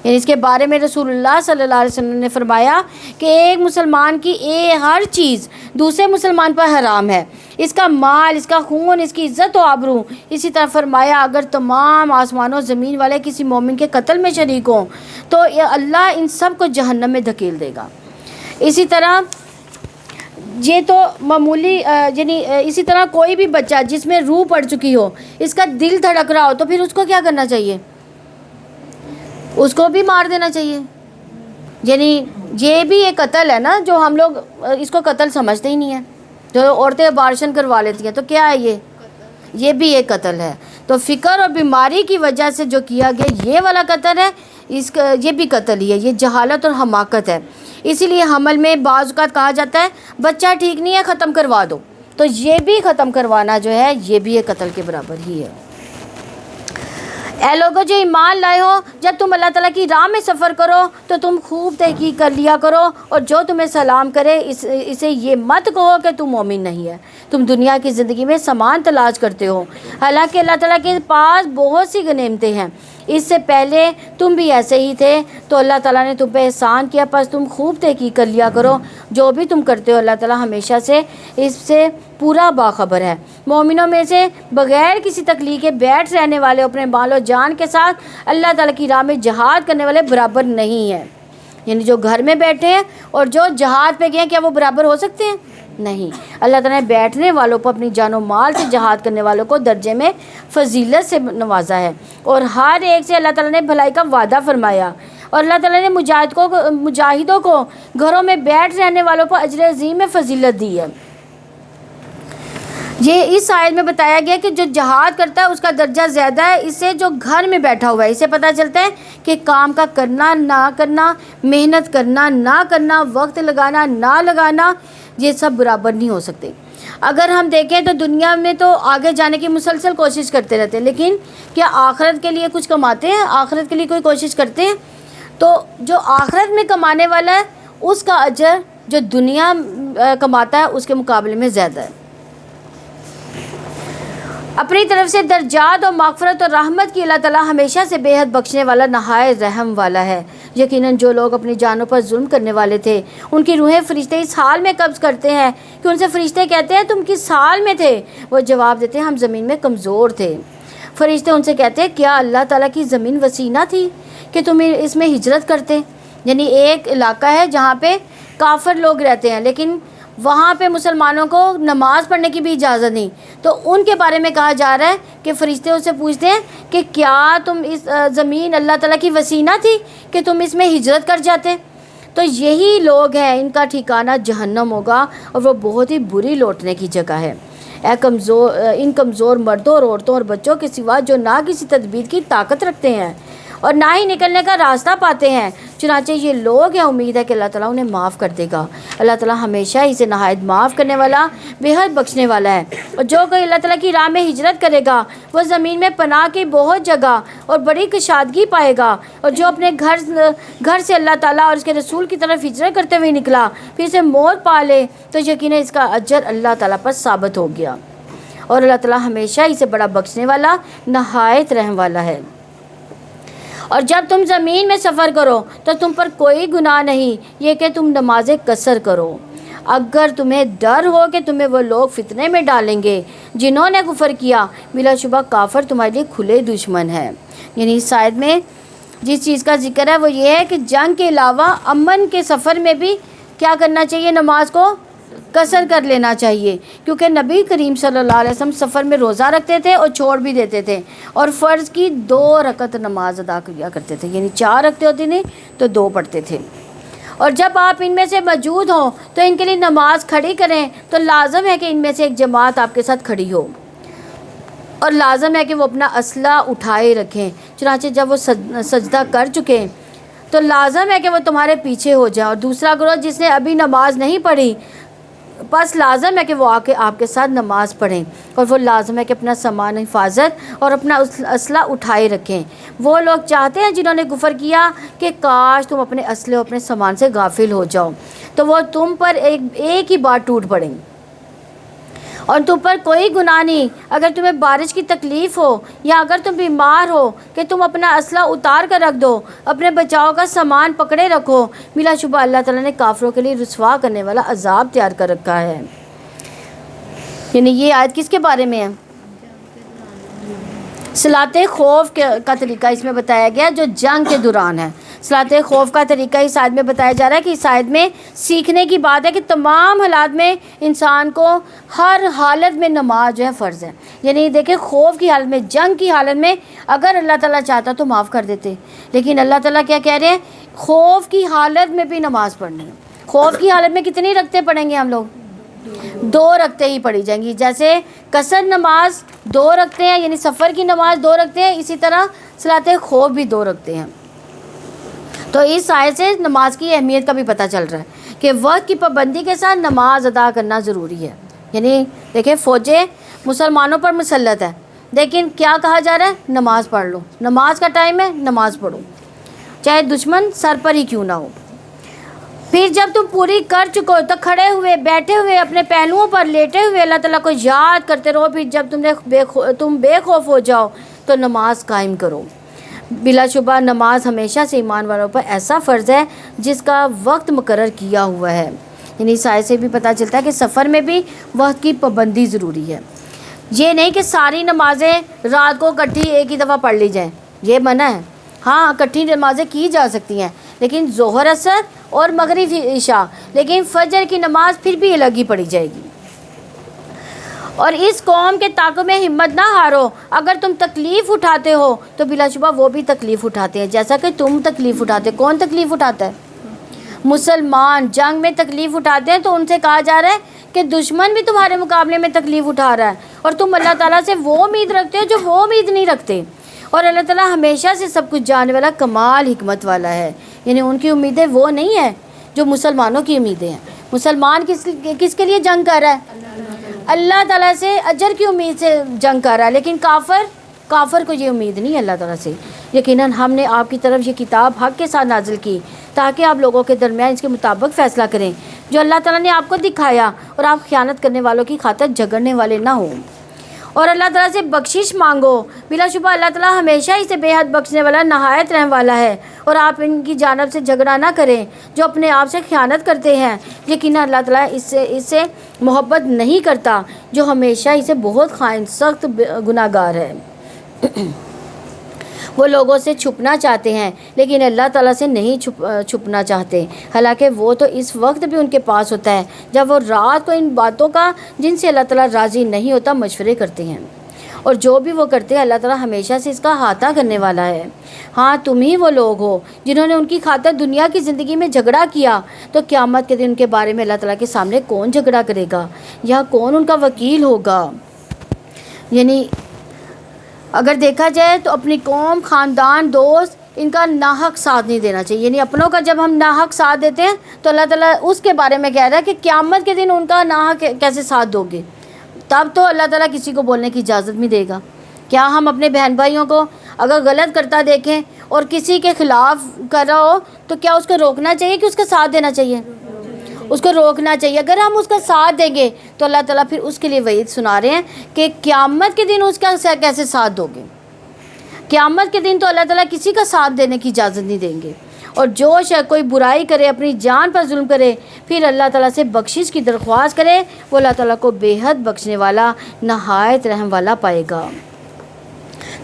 یعنی اس کے بارے میں رسول اللہ صلی اللہ علیہ وسلم نے فرمایا کہ ایک مسلمان کی ہر چیز دوسرے مسلمان پر حرام ہے، اس کا مال، اس کا خون، اس کی عزت و آبرو. اسی طرح فرمایا اگر تمام آسمان و زمین والے کسی مومن کے قتل میں شریک ہوں تو اللہ ان سب کو جہنم میں دھکیل دے گا. اسی طرح یہ تو معمولی یعنی اسی طرح کوئی بھی بچہ جس میں روح پڑ چکی ہو، اس کا دل دھڑک رہا ہو، تو پھر اس کو کیا کرنا چاہیے؟ اس کو بھی مار دینا چاہیے. یعنی یہ بھی ایک قتل ہے نا، جو ہم لوگ اس کو قتل سمجھتے ہی نہیں ہیں. جو عورتیں ابارشن کروا لیتی ہیں تو کیا ہے یہ بھی ایک قتل ہے. تو فکر اور بیماری کی وجہ سے جو کیا گیا یہ والا قتل ہے، یہ بھی قتل ہی ہے. یہ جہالت اور حماقت ہے. اسی لیے حمل میں بعض اوقات کہا جاتا ہے بچہ ٹھیک نہیں ہے ختم کروا دو، تو یہ بھی ختم کروانا جو ہے یہ بھی ایک قتل کے برابر ہی ہے. اے لوگو جو ایمان لائے ہو، جب تم اللہ تعالیٰ کی راہ میں سفر کرو تو تم خوب تحقیق کر لیا کرو، اور جو تمہیں سلام کرے اسے یہ مت کہو کہ تم مومن نہیں ہے. تم دنیا کی زندگی میں سامان تلاش کرتے ہو، حالانکہ اللہ تعالیٰ کے پاس بہت سی غنیمتیں ہیں. اس سے پہلے تم بھی ایسے ہی تھے، تو اللہ تعالیٰ نے تم پہ احسان کیا، پس تم خوب تحقیق کر لیا کرو. جو بھی تم کرتے ہو اللہ تعالیٰ ہمیشہ سے اس سے پورا باخبر ہے. مومنوں میں سے بغیر کسی تکلیف کے بیٹھ رہنے والے اپنے مال و جان کے ساتھ اللہ تعالیٰ کی راہ میں جہاد کرنے والے برابر نہیں ہیں. یعنی جو گھر میں بیٹھے ہیں اور جو جہاد پہ گئے ہیں، کیا وہ برابر ہو سکتے ہیں؟ نہیں. اللہ تعالیٰ نے بیٹھنے والوں کو اپنی جان و مال سے جہاد کرنے والوں کو درجے میں فضیلت سے نوازا ہے، اور ہر ایک سے اللہ تعالیٰ نے بھلائی کا وعدہ فرمایا. اور اللہ تعالیٰ نے مجاہدوں کو گھروں میں بیٹھ رہنے والوں کو اجر عظیم میں فضیلت دی ہے. یہ اس آیت میں بتایا گیا کہ جو جہاد کرتا ہے اس کا درجہ زیادہ ہے اس سے جو گھر میں بیٹھا ہوا ہے. اسے پتہ چلتا ہے کہ کام کا کرنا نہ کرنا، محنت کرنا نہ کرنا، وقت لگانا نہ لگانا، یہ سب برابر نہیں ہو سکتے. اگر ہم دیکھیں تو دنیا میں تو آگے جانے کی مسلسل کوشش کرتے رہتے ہیں، لیکن کیا آخرت کے لیے کچھ کماتے ہیں؟ آخرت کے لیے کوئی کوشش کرتے ہیں؟ تو جو آخرت میں کمانے والا ہے اس کا اجر جو دنیا کماتا ہے اس کے مقابلے میں زیادہ ہے. اپنی طرف سے درجات اور مغفرت اور رحمت کی اللہ تعالیٰ ہمیشہ سے بے حد بخشنے والا، نہایت رحم والا ہے. یقیناً جو لوگ اپنی جانوں پر ظلم کرنے والے تھے ان کی روحیں فرشتے اس حال میں قبض کرتے ہیں کہ ان سے فرشتے کہتے ہیں تم کس حال میں تھے؟ وہ جواب دیتے ہیں ہم زمین میں کمزور تھے. فرشتے ان سے کہتے ہیں کیا اللہ تعالیٰ کی زمین وسیع نہ تھی کہ تم اس میں ہجرت کرتے؟ یعنی ایک علاقہ ہے جہاں پہ کافر لوگ رہتے ہیں، لیکن وہاں پہ مسلمانوں کو نماز پڑھنے کی بھی اجازت نہیں. تو ان کے بارے میں کہا جا رہا ہے کہ فرشتے ان سے پوچھتے ہیں کہ کیا تم اس زمین اللہ تعالیٰ کی وسیع نہ تھی کہ تم اس میں ہجرت کر جاتے؟ تو یہی لوگ ہیں، ان کا ٹھکانہ جہنم ہوگا، اور وہ بہت ہی بری لوٹنے کی جگہ ہے. ان کمزور مردوں اور عورتوں اور بچوں کے سوا جو نہ کسی تدبیر کی طاقت رکھتے ہیں اور نہ ہی نکلنے کا راستہ پاتے ہیں، چنانچہ یہ لوگ ہیں، امید ہے کہ اللہ تعالیٰ انہیں معاف کر دے گا. اللہ تعالیٰ ہمیشہ اسے نہایت معاف کرنے والا، بے حد بخشنے والا ہے. اور جو کوئی اللہ تعالیٰ کی راہ میں ہجرت کرے گا وہ زمین میں پناہ کی بہت جگہ اور بڑی کشادگی پائے گا. اور جو اپنے گھر سے اللہ تعالیٰ اور اس کے رسول کی طرف ہجرت کرتے ہوئے نکلا پھر اسے موت پا لے تو یقیناً اس کا اجر اللہ تعالیٰ پر ثابت ہو گیا. اور اللہ تعالیٰ ہمیشہ اسے بڑا بخشنے والا، نہایت رحم والا ہے. اور جب تم زمین میں سفر کرو تو تم پر کوئی گناہ نہیں یہ کہ تم نمازیں قصر کرو، اگر تمہیں ڈر ہو کہ تمہیں وہ لوگ فتنے میں ڈالیں گے جنہوں نے کفر کیا، بلا شبہ کافر تمہارے لیے کھلے دشمن ہے. یعنی اس آیت میں جس چیز کا ذکر ہے وہ یہ ہے کہ جنگ کے علاوہ امن کے سفر میں بھی کیا کرنا چاہیے؟ نماز کو قصر کر لینا چاہیے، کیونکہ نبی کریم صلی اللہ علیہ وسلم سفر میں روزہ رکھتے تھے اور چھوڑ بھی دیتے تھے، اور فرض کی 2 رکعت نماز ادا کیا کرتے تھے. یعنی 4 رکعتیں ہوتی تھیں تو 2 پڑھتے تھے. اور جب آپ ان میں سے موجود ہوں تو ان کے لیے نماز کھڑی کریں، تو لازم ہے کہ ان میں سے ایک جماعت آپ کے ساتھ کھڑی ہو، اور لازم ہے کہ وہ اپنا اسلحہ اٹھائے رکھیں. چنانچہ جب وہ سجدہ کر چکے تو لازم ہے کہ وہ تمہارے پیچھے ہو جائیں. اور دوسرا گروہ جس نے ابھی نماز نہیں پڑھی، بس لازم ہے کہ وہ آ کے آپ کے ساتھ نماز پڑھیں، اور وہ لازم ہے کہ اپنا سامان حفاظت اور اپنا اسلحہ اٹھائے رکھیں. وہ لوگ چاہتے ہیں جنہوں نے کفر کیا کہ کاش تم اپنے اسلحے اور اپنے سامان سے غافل ہو جاؤ، تو وہ تم پر ایک ہی بار ٹوٹ پڑیں. اور تم پر کوئی گناہ نہیں اگر تمہیں بارش کی تکلیف ہو یا اگر تم بیمار ہو کہ تم اپنا اسلحہ اتار کر رکھ دو، اپنے بچاؤ کا سامان پکڑے رکھو. بلا شبہ اللہ تعالیٰ نے کافروں کے لیے رسوا کرنے والا عذاب تیار کر رکھا ہے. یعنی یہ آیت کس کے بارے میں ہے؟ صلاۃ خوف کا طریقہ اس میں بتایا گیا جو جنگ کے دوران ہے. صلاۃ خوف کا طریقہ اس آیت میں بتایا جا رہا ہے کہ اس آیت میں سیکھنے کی بات ہے کہ تمام حالات میں انسان کو ہر حالت میں نماز جو ہے فرض ہے. یعنی دیکھیں خوف کی حالت میں، جنگ کی حالت میں اگر اللہ تعالیٰ چاہتا تو معاف کر دیتے، لیکن اللہ تعالیٰ کیا کہہ رہے ہیں؟ خوف کی حالت میں بھی نماز پڑھنی ہے. خوف کی حالت میں کتنی رکعتیں پڑھیں گے ہم لوگ؟ 2 رکعتیں ہی پڑھی جائیں گی. جیسے قصر نماز 2 رکعتیں ہیں، یعنی سفر کی نماز 2 رکعتیں ہیں، اسی طرح صلاۃ خوف بھی 2 رکعتیں ہیں. تو اس آیت سے نماز کی اہمیت کا بھی پتہ چل رہا ہے کہ وقت کی پابندی کے ساتھ نماز ادا کرنا ضروری ہے. یعنی دیکھیں فوجیں مسلمانوں پر مسلط ہے، لیکن کیا کہا جا رہا ہے؟ نماز پڑھ لو، نماز کا ٹائم ہے، نماز پڑھو، چاہے دشمن سر پر ہی کیوں نہ ہو. پھر جب تم پوری کر چکو تو کھڑے ہوئے، بیٹھے ہوئے، اپنے پہلوؤں پر لیٹے ہوئے اللہ تعالیٰ کو یاد کرتے رہو. پھر جب تم بے خوف ہو جاؤ تو نماز قائم کرو. بلا شبہ نماز ہمیشہ سے ایمان والوں پر ایسا فرض ہے جس کا وقت مقرر کیا ہوا ہے. یعنی اس آیت سے بھی پتہ چلتا ہے کہ سفر میں بھی وقت کی پابندی ضروری ہے. یہ نہیں کہ ساری نمازیں رات کو اکٹھی ایک ہی دفعہ پڑھ لی جائیں، یہ منع ہے. ہاں اکٹھی نمازیں کی جا سکتی ہیں، لیکن ظہر اثر اور مغرب عشاء، لیکن فجر کی نماز پھر بھی الگ ہی پڑھی جائے گی. اور اس قوم کے طاقت میں ہمت نہ ہارو. اگر تم تکلیف اٹھاتے ہو تو بلا شبہ وہ بھی تکلیف اٹھاتے ہیں جیسا کہ تم تکلیف اٹھاتے. کون تکلیف اٹھاتا ہے؟ مسلمان جنگ میں تکلیف اٹھاتے ہیں، تو ان سے کہا جا رہا ہے کہ دشمن بھی تمہارے مقابلے میں تکلیف اٹھا رہا ہے، اور تم اللہ تعالیٰ سے وہ امید رکھتے ہو جو وہ امید نہیں رکھتے. اور اللہ تعالیٰ ہمیشہ سے سب کچھ جاننے والا، کمال حکمت والا ہے. یعنی ان کی امیدیں وہ نہیں ہیں جو مسلمانوں کی امیدیں ہیں. مسلمان کس کے لیے جنگ کر رہا ہے؟ اللہ تعالیٰ سے اجر کی امید سے جنگ کر رہا ہے. لیکن کافر کو یہ امید نہیں ہے اللہ تعالیٰ سے. یقیناً ہم نے آپ کی طرف یہ کتاب حق کے ساتھ نازل کی تاکہ آپ لوگوں کے درمیان اس کے مطابق فیصلہ کریں جو اللہ تعالیٰ نے آپ کو دکھایا، اور آپ خیانت کرنے والوں کی خاطر جھگڑنے والے نہ ہوں. اور اللہ تعالیٰ سے بخشش مانگو. بلا شبہ اللہ تعالیٰ ہمیشہ ہی سے بے حد بخشنے والا، نہایت رحم والا ہے. اور آپ ان کی جانب سے جھگڑا نہ کریں جو اپنے آپ سے خیانت کرتے ہیں. یقیناً اللہ تعالیٰ اس سے محبت نہیں کرتا جو ہمیشہ ہی سے بہت خائن، سخت گناہ گار ہے. وہ لوگوں سے چھپنا چاہتے ہیں لیکن اللہ تعالیٰ سے نہیں چھپنا چاہتے، حالانکہ وہ تو اس وقت بھی ان کے پاس ہوتا ہے جب وہ رات کو ان باتوں کا جن سے اللہ تعالیٰ راضی نہیں ہوتا مشورے کرتے ہیں. اور جو بھی وہ کرتے ہیں اللہ تعالیٰ ہمیشہ سے اس کا احاطہ کرنے والا ہے. ہاں تم ہی وہ لوگ ہو جنہوں نے ان کی خاطر دنیا کی زندگی میں جھگڑا کیا، تو قیامت کے دن ان کے بارے میں اللہ تعالیٰ کے سامنے کون جھگڑا کرے گا یا کون ان کا وکیل ہوگا. یعنی اگر دیکھا جائے تو اپنی قوم، خاندان، دوست، ان کا ناحق ساتھ نہیں دینا چاہیے. یعنی اپنوں کا جب ہم ناحق ساتھ دیتے ہیں تو اللہ تعالیٰ اس کے بارے میں کہہ رہا ہے کہ قیامت کے دن ان کا ناحق کیسے ساتھ دو گے. تب تو اللہ تعالیٰ کسی کو بولنے کی اجازت نہیں دے گا. کیا ہم اپنے بہن بھائیوں کو اگر غلط کرتا دیکھیں اور کسی کے خلاف کر رہا ہو تو کیا اس کو روکنا چاہیے کہ اس کا ساتھ دینا چاہیے؟ اس کو روکنا چاہیے. اگر ہم اس کا ساتھ دیں گے تو اللہ تعالیٰ پھر اس کے لیے وعید سنا رہے ہیں کہ قیامت کے دن اس کا کیسے ساتھ دو گے. قیامت کے دن تو اللہ تعالیٰ کسی کا ساتھ دینے کی اجازت نہیں دیں گے. اور جو شخص کوئی برائی کرے، اپنی جان پر ظلم کرے، پھر اللہ تعالیٰ سے بخشش کی درخواست کرے، وہ اللہ تعالیٰ کو بے حد بخشنے والا، نہایت رحم والا پائے گا.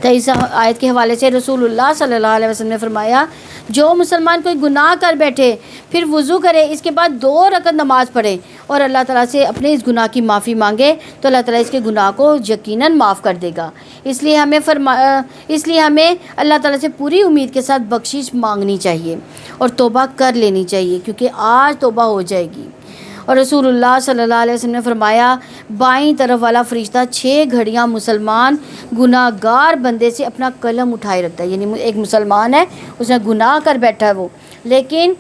تو اس آیت کے حوالے سے رسول اللہ صلی اللہ علیہ وسلم نے فرمایا، جو مسلمان کوئی گناہ کر بیٹھے پھر وضو کرے، اس کے بعد 2 رکعت نماز پڑھے اور اللہ تعالیٰ سے اپنے اس گناہ کی معافی مانگے تو اللہ تعالیٰ اس کے گناہ کو یقیناً معاف کر دے گا. اس لیے ہمیں اللہ تعالیٰ سے پوری امید کے ساتھ بخشش مانگنی چاہیے اور توبہ کر لینی چاہیے، کیونکہ آج توبہ ہو جائے گی. اور رسول اللہ صلی اللہ علیہ وسلم نے فرمایا، بائیں طرف والا فرشتہ 6 گھڑیاں مسلمان گناہ گار بندے سے اپنا قلم اٹھائے رکھتا ہے. یعنی ایک مسلمان ہے، اس نے گناہ کر بیٹھا ہے وہ، لیکن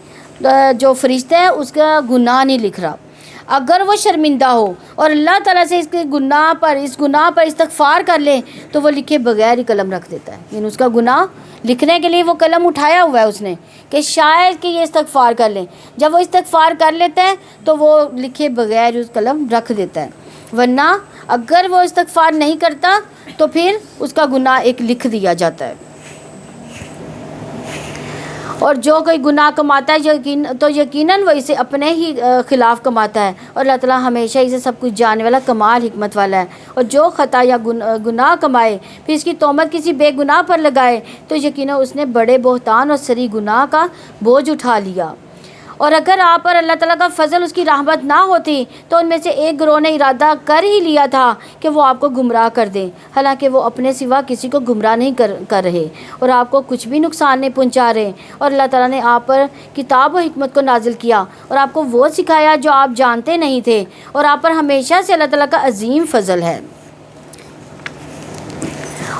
جو فرشتہ ہے اس کا گناہ نہیں لکھ رہا. اگر وہ شرمندہ ہو اور اللہ تعالیٰ سے اس گناہ پر استغفار کر لے تو وہ لکھے بغیر ہی قلم رکھ دیتا ہے. یعنی اس کا گناہ لکھنے کے لیے وہ قلم اٹھایا ہوا ہے اس نے کہ شاید کہ یہ استغفار کر لیں. جب وہ استغفار کر لیتا ہے تو وہ لکھے بغیر اس قلم رکھ دیتا ہے. ورنہ اگر وہ استغفار نہیں کرتا تو پھر اس کا گناہ ایک لکھ دیا جاتا ہے. اور جو کوئی گناہ کماتا ہے تو یقیناً وہ اسے اپنے ہی خلاف کماتا ہے، اور اللہ تعالیٰ ہمیشہ اسے سب کچھ جاننے والا کمال حکمت والا ہے۔ اور جو خطا یا گناہ کمائے پھر اس کی تہمت کسی بے گناہ پر لگائے تو یقیناً اس نے بڑے بہتان اور صریح گناہ کا بوجھ اٹھا لیا۔ اور اگر آپ پر اللہ تعالیٰ کا فضل، اس کی رحمت نہ ہوتی تو ان میں سے ایک گروہ نے ارادہ کر ہی لیا تھا کہ وہ آپ کو گمراہ کر دیں، حالانکہ وہ اپنے سوا کسی کو گمراہ نہیں کر رہے اور آپ کو کچھ بھی نقصان نہیں پہنچا رہے۔ اور اللہ تعالیٰ نے آپ پر کتاب و حکمت کو نازل کیا اور آپ کو وہ سکھایا جو آپ جانتے نہیں تھے، اور آپ پر ہمیشہ سے اللہ تعالیٰ کا عظیم فضل ہے۔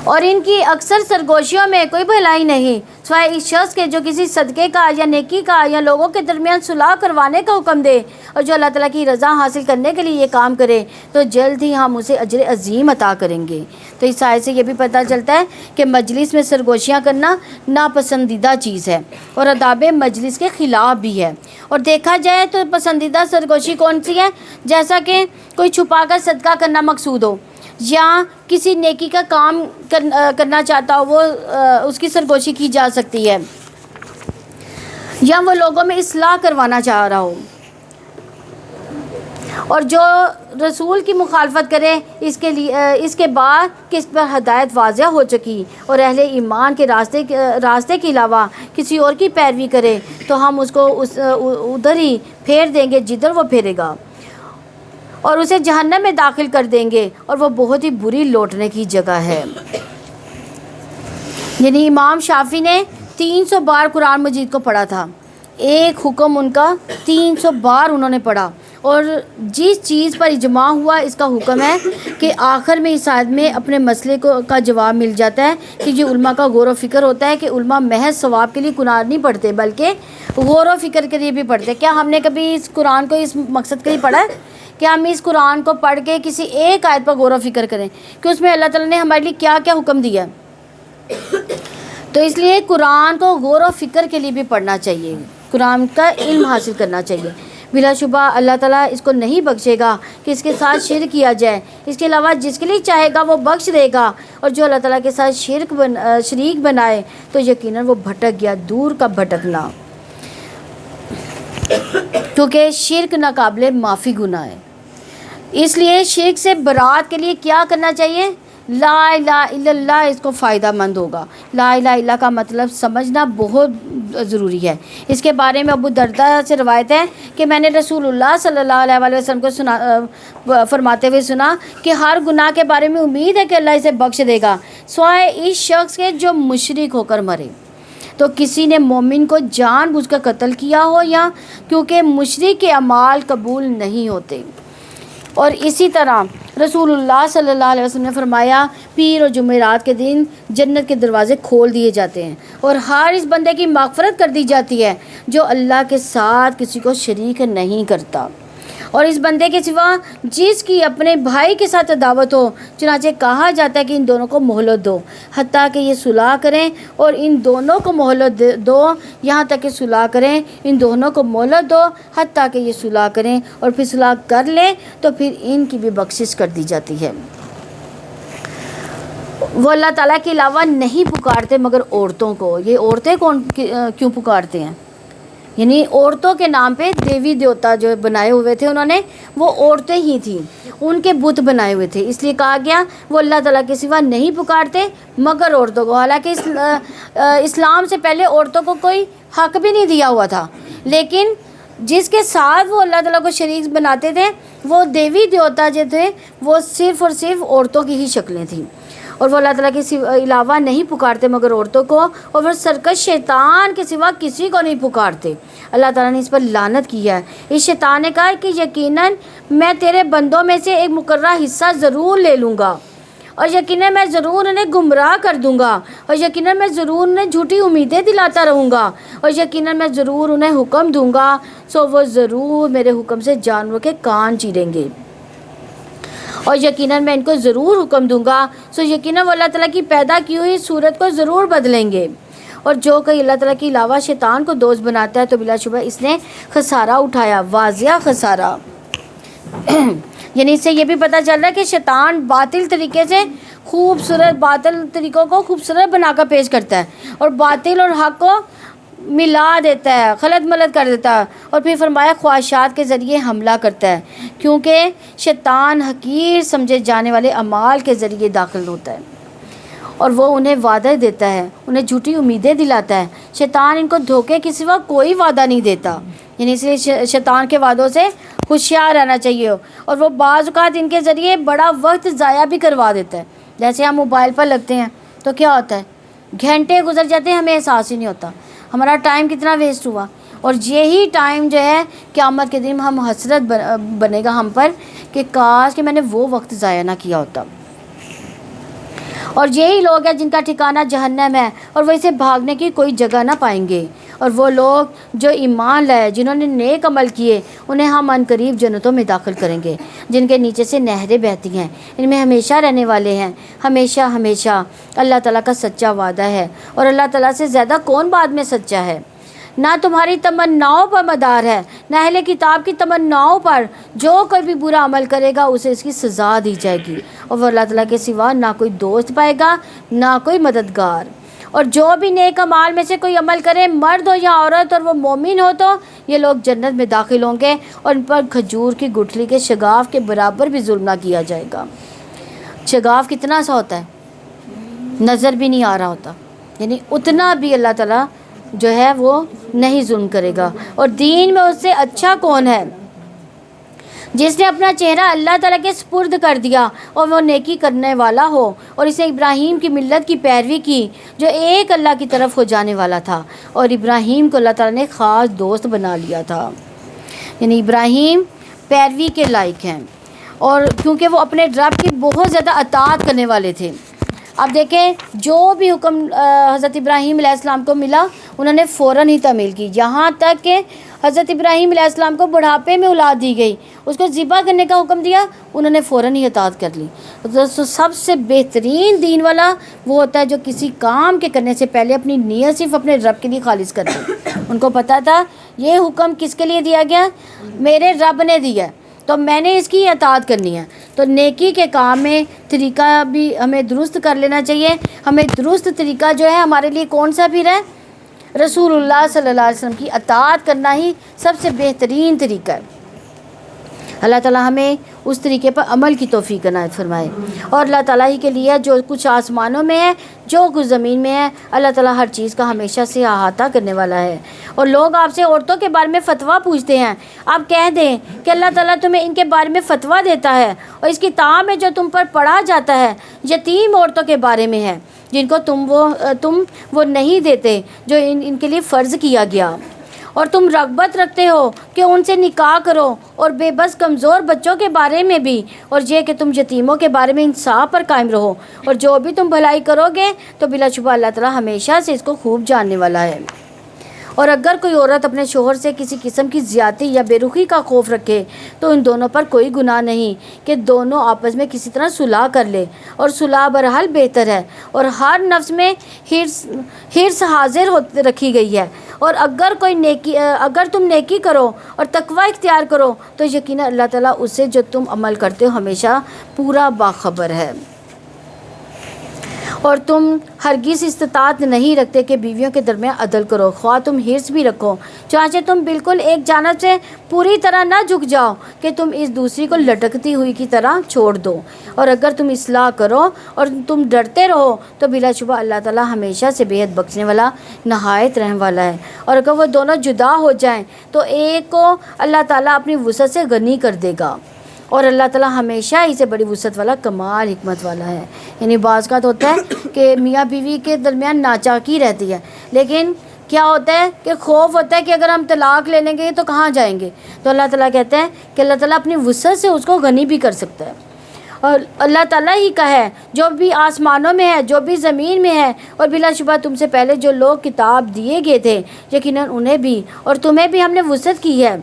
اور ان کی اکثر سرگوشیوں میں کوئی بھلائی نہیں سوائے اس شخص کے جو کسی صدقے کا یا نیکی کا یا لوگوں کے درمیان صلح کروانے کا حکم دے، اور جو اللہ تعالیٰ کی رضا حاصل کرنے کے لیے یہ کام کرے تو جلد ہی ہم اسے اجر عظیم عطا کریں گے۔ تو اس آیت سے یہ بھی پتہ چلتا ہے کہ مجلس میں سرگوشیاں کرنا ناپسندیدہ چیز ہے اور آداب مجلس کے خلاف بھی ہے۔ اور دیکھا جائے تو پسندیدہ سرگوشی کون سی ہے؟ جیسا کہ کوئی چھپا کر صدقہ کرنا مقصود ہو، یا کسی نیکی کا کام کرنا چاہتا ہو، وہ اس کی سرگوشی کی جا سکتی ہے، یا وہ لوگوں میں اصلاح کروانا چاہ رہا ہو۔ اور جو رسول کی مخالفت کرے اس کے بعد کہ اس پر ہدایت واضح ہو چکی اور اہل ایمان کے راستے کے علاوہ کسی اور کی پیروی کرے تو ہم اس کو ادھر ہی پھیر دیں گے جدھر وہ پھیرے گا، اور اسے جہنم میں داخل کر دیں گے، اور وہ بہت ہی بری لوٹنے کی جگہ ہے۔ یعنی امام شافعی نے 300 بار قرآن مجید کو پڑھا تھا، ایک حکم ان کا 300 بار انہوں نے پڑھا، اور جس چیز پر اجماع ہوا اس کا حکم ہے کہ آخر میں اس آیت میں اپنے مسئلے کا جواب مل جاتا ہے کہ یہ علماء کا غور و فکر ہوتا ہے کہ علماء محض ثواب کے لیے قرآن نہیں پڑھتے بلکہ غور و فکر کے لیے بھی پڑھتے۔ کیا ہم نے کبھی اس قرآن کو اس مقصد کے لیے پڑھا ہے کہ ہم اس قرآن کو پڑھ کے کسی ایک آیت پر غور و فکر کریں کہ اس میں اللہ تعالیٰ نے ہمارے لیے کیا کیا حکم دیا ہے؟ تو اس لیے قرآن کو غور و فکر کے لیے بھی پڑھنا چاہیے، قرآن کا علم حاصل کرنا چاہیے۔ بلا شبہ اللہ تعالیٰ اس کو نہیں بخشے گا کہ اس کے ساتھ شرک کیا جائے، اس کے علاوہ جس کے لیے چاہے گا وہ بخش دے گا، اور جو اللہ تعالیٰ کے ساتھ شریک بنائے تو یقیناً وہ بھٹک گیا، دور کا بھٹکنا، کیونکہ شرک ناقابل معافی گناہ ہے۔ اس لیے شرک سے برات کے لیے کیا کرنا چاہیے؟ لا الہ الا اللہ اس کو فائدہ مند ہوگا۔ لا الہ الا کا مطلب سمجھنا بہت ضروری ہے۔ اس کے بارے میں ابو درداء سے روایت ہے کہ میں نے رسول اللہ صلی اللہ علیہ وآلہ وسلم کو فرماتے ہوئے سنا کہ ہر گناہ کے بارے میں امید ہے کہ اللہ اسے بخش دے گا سوائے اس شخص کے جو مشرک ہو کر مرے۔ تو کسی نے مومن کو جان بوجھ کر قتل کیا ہو، یا کیونکہ مشرک کے اعمال قبول نہیں ہوتے۔ اور اسی طرح رسول اللہ صلی اللہ علیہ وسلم نے فرمایا پیر اور جمعرات کے دن جنت کے دروازے کھول دیے جاتے ہیں اور ہر اس بندے کی مغفرت کر دی جاتی ہے جو اللہ کے ساتھ کسی کو شریک نہیں کرتا، اور اس بندے کے سوا جس کی اپنے بھائی کے ساتھ عداوت ہو، چنانچہ کہا جاتا ہے کہ ان دونوں کو مہلت دو حتیٰ کہ یہ صلح کریں، اور ان دونوں کو مہلت دو یہاں تک کہ صلح کریں، ان دونوں کو مہلت دو حتیٰ کہ یہ صلح کریں، اور پھر صلح کر لیں تو پھر ان کی بھی بخشش کر دی جاتی ہے۔ وہ اللہ تعالیٰ کے علاوہ نہیں پکارتے مگر عورتوں کو۔ یہ عورتیں کیوں پکارتے ہیں؟ یعنی عورتوں کے نام پہ دیوی دیوتا جو بنائے ہوئے تھے انہوں نے، وہ عورتیں ہی تھیں، ان کے بت بنائے ہوئے تھے، اس لیے کہا گیا وہ اللہ تعالیٰ کے سوا نہیں پکارتے مگر عورتوں کو۔ حالانکہ اسلام سے پہلے عورتوں کو کوئی حق بھی نہیں دیا ہوا تھا، لیکن جس کے ساتھ وہ اللہ تعالیٰ کو شریک بناتے تھے وہ دیوی دیوتا جو تھے وہ صرف اور صرف عورتوں کی ہی شکلیں تھیں، اور وہ اللہ تعالیٰ کے علاوہ نہیں پکارتے مگر عورتوں کو، اور وہ سرکش شیطان کے سوا کسی کو نہیں پکارتے۔ اللہ تعالیٰ نے اس پر لعنت کی ہے۔ اس شیطان نے کہا کہ یقیناً میں تیرے بندوں میں سے ایک مقررہ حصہ ضرور لے لوں گا، اور یقیناً میں ضرور انہیں گمراہ کر دوں گا، اور یقیناً میں ضرور انہیں جھوٹی امیدیں دلاتا رہوں گا، اور یقیناً میں ضرور انہیں حکم دوں گا سو وہ ضرور میرے حکم سے جانوروں کے کان چیریں گے، اور یقیناً میں ان کو ضرور حکم دوں گا سو یقیناً وہ اللہ تعالیٰ کی پیدا کی ہوئی صورت کو ضرور بدلیں گے۔ اور جو کوئی اللہ تعالیٰ کے علاوہ شیطان کو دوست بناتا ہے تو بلا شبہ اس نے خسارہ اٹھایا، واضح خسارہ۔ یعنی اس سے یہ بھی پتہ چل رہا ہے کہ شیطان باطل طریقے سے باطل طریقوں کو خوبصورت بنا کر پیش کرتا ہے، اور باطل اور حق کو ملا دیتا ہے، خلط ملط کر دیتا ہے، اور پھر فرمایا خواہشات کے ذریعے حملہ کرتا ہے، کیونکہ شیطان حقیر سمجھے جانے والے اعمال کے ذریعے داخل ہوتا ہے اور وہ انہیں وعدہ دیتا ہے، انہیں جھوٹی امیدیں دلاتا ہے۔ شیطان ان کو دھوکے کے سوا کوئی وعدہ نہیں دیتا، یعنی اس لیے شیطان کے وعدوں سے ہوشیار رہنا چاہیے، اور وہ بعض اوقات ان کے ذریعے بڑا وقت ضائع بھی کروا دیتا ہے۔ جیسے ہم موبائل پر لگتے ہیں تو کیا ہوتا ہے، گھنٹے گزر جاتے ہیں، ہمیں احساس ہی نہیں ہوتا ہمارا ٹائم کتنا ویسٹ ہوا، اور یہی ٹائم جو ہے قیامت کے دن ہم حسرت بنے گا ہم پر کہ کاش کہ میں نے وہ وقت ضائع نہ کیا ہوتا۔ اور یہی لوگ ہیں جن کا ٹھکانہ جہنم ہے، اور وہ اسے بھاگنے کی کوئی جگہ نہ پائیں گے۔ اور وہ لوگ جو ایمان لائے، جنہوں نے نیک عمل کیے، انہیں ہم عنقریب جنتوں میں داخل کریں گے، جن کے نیچے سے نہریں بہتی ہیں، ان میں ہمیشہ رہنے والے ہیں، ہمیشہ ہمیشہ۔ اللہ تعالیٰ کا سچا وعدہ ہے، اور اللہ تعالیٰ سے زیادہ کون بات میں سچا ہے؟ نہ تمہاری تمناؤں پر مدار ہے، نہ اہل کتاب کی تمناؤں پر۔ جو کوئی بھی برا عمل کرے گا اسے اس کی سزا دی جائے گی، اور وہ اللہ تعالیٰ کے سوا نہ کوئی دوست پائے گا نہ کوئی مددگار۔ اور جو بھی نیک اعمال میں سے کوئی عمل کرے، مرد ہو یا عورت، اور وہ مومن ہو، تو یہ لوگ جنت میں داخل ہوں گے، اور ان پر کھجور کی گٹھلی کے شگاف کے برابر بھی ظلم نہ کیا جائے گا۔ شگاف کتنا سا ہوتا ہے، نظر بھی نہیں آ رہا ہوتا، یعنی اتنا بھی اللہ تعالیٰ جو ہے وہ نہیں ظلم کرے گا۔ اور دین میں اس سے اچھا کون ہے؟ جس نے اپنا چہرہ اللہ تعالیٰ کے سپرد کر دیا اور وہ نیکی کرنے والا ہو، اور اس نے ابراہیم کی ملت کی پیروی کی جو ایک اللہ کی طرف ہو جانے والا تھا، اور ابراہیم کو اللہ تعالیٰ نے خاص دوست بنا لیا تھا۔ یعنی ابراہیم پیروی کے لائق ہیں، اور کیونکہ وہ اپنے رب کی بہت زیادہ اطاعت کرنے والے تھے۔ اب دیکھیں جو بھی حکم حضرت ابراہیم علیہ السلام کو ملا انہوں نے فوراً ہی تعمیل کی، یہاں تک کہ حضرت ابراہیم علیہ السلام کو بڑھاپے میں اولاد دی گئی، اس کو ذبح کرنے کا حکم دیا، انہوں نے فوراً ہی اطاعت کر لی۔ تو سب سے بہترین دین والا وہ ہوتا ہے جو کسی کام کے کرنے سے پہلے اپنی نیت صرف اپنے رب کے لیے خالص کرتا ہے۔ ان کو پتہ تھا یہ حکم کس کے لیے دیا گیا، میرے رب نے دیا ہے، تو میں نے اس کی اطاعت کرنی ہے۔ تو نیکی کے کام میں طریقہ بھی ہمیں درست کر لینا چاہیے۔ ہمیں درست طریقہ جو ہے ہمارے لیے کون سا بھی ہے؟ رسول اللہ صلی اللہ علیہ وسلم کی اطاعت کرنا ہی سب سے بہترین طریقہ ہے۔ اللہ تعالیٰ ہمیں اس طریقے پر عمل کی توفیق عنایت فرمائے۔ اور اللہ تعالیٰ ہی کے لیے جو کچھ آسمانوں میں ہے، جو کچھ زمین میں ہے، اللہ تعالیٰ ہر چیز کا ہمیشہ سے احاطہ کرنے والا ہے۔ اور لوگ آپ سے عورتوں کے بارے میں فتویٰ پوچھتے ہیں، آپ کہہ دیں کہ اللہ تعالیٰ تمہیں ان کے بارے میں فتویٰ دیتا ہے، اور اس کتاب میں جو تم پر پڑھا جاتا ہے یتیم عورتوں کے بارے میں ہے، جن کو تم وہ نہیں دیتے جو ان کے لیے فرض کیا گیا، اور تم رغبت رکھتے ہو کہ ان سے نکاح کرو، اور بے بس کمزور بچوں کے بارے میں بھی، اور یہ کہ تم یتیموں کے بارے میں انصاف پر قائم رہو، اور جو بھی تم بھلائی کرو گے تو بلا شبہ اللہ تعالیٰ ہمیشہ سے اس کو خوب جاننے والا ہے۔ اور اگر کوئی عورت اپنے شوہر سے کسی قسم کی زیادتی یا بے رخی کا خوف رکھے تو ان دونوں پر کوئی گناہ نہیں کہ دونوں آپس میں کسی طرح صلح کر لے، اور صلح بہرحال بہتر ہے، اور ہر نفس میں حرص حاضر رکھی گئی ہے۔ اور اگر تم نیکی کرو اور تقوی اختیار کرو تو یقیناً اللہ تعالیٰ اس سے جو تم عمل کرتے ہو ہمیشہ پورا باخبر ہے۔ اور تم ہرگز استطاعت نہیں رکھتے کہ بیویوں کے درمیان عدل کرو، خواہ تم حرص بھی رکھو، چنانچہ تم بالکل ایک جانب سے پوری طرح نہ جھک جاؤ کہ تم اس دوسری کو لٹکتی ہوئی کی طرح چھوڑ دو۔ اور اگر تم اصلاح کرو اور تم ڈرتے رہو تو بلا شبہ اللہ تعالیٰ ہمیشہ سے بے حد بخشنے والا نہایت رحم والا ہے۔ اور اگر وہ دونوں جدا ہو جائیں تو ایک کو اللہ تعالیٰ اپنی وسعت سے غنی کر دے گا، اور اللہ تعالیٰ ہمیشہ ہی سے بڑی وسعت والا کمال حکمت والا ہے۔ یعنی بعض کا تو ہوتا ہے کہ میاں بیوی کے درمیان ناچاکی رہتی ہے، لیکن کیا ہوتا ہے کہ خوف ہوتا ہے کہ اگر ہم طلاق لے لیں گے تو کہاں جائیں گے، تو اللہ تعالیٰ کہتے ہیں کہ اللہ تعالیٰ اپنی وسعت سے اس کو غنی بھی کر سکتا ہے۔ اور اللہ تعالیٰ ہی کا ہے جو بھی آسمانوں میں ہے، جو بھی زمین میں ہے، اور بلا شبہ تم سے پہلے جو لوگ کتاب دیے گئے تھے یقیناً انہیں بھی اور تمہیں بھی ہم نے وسعت کی ہے،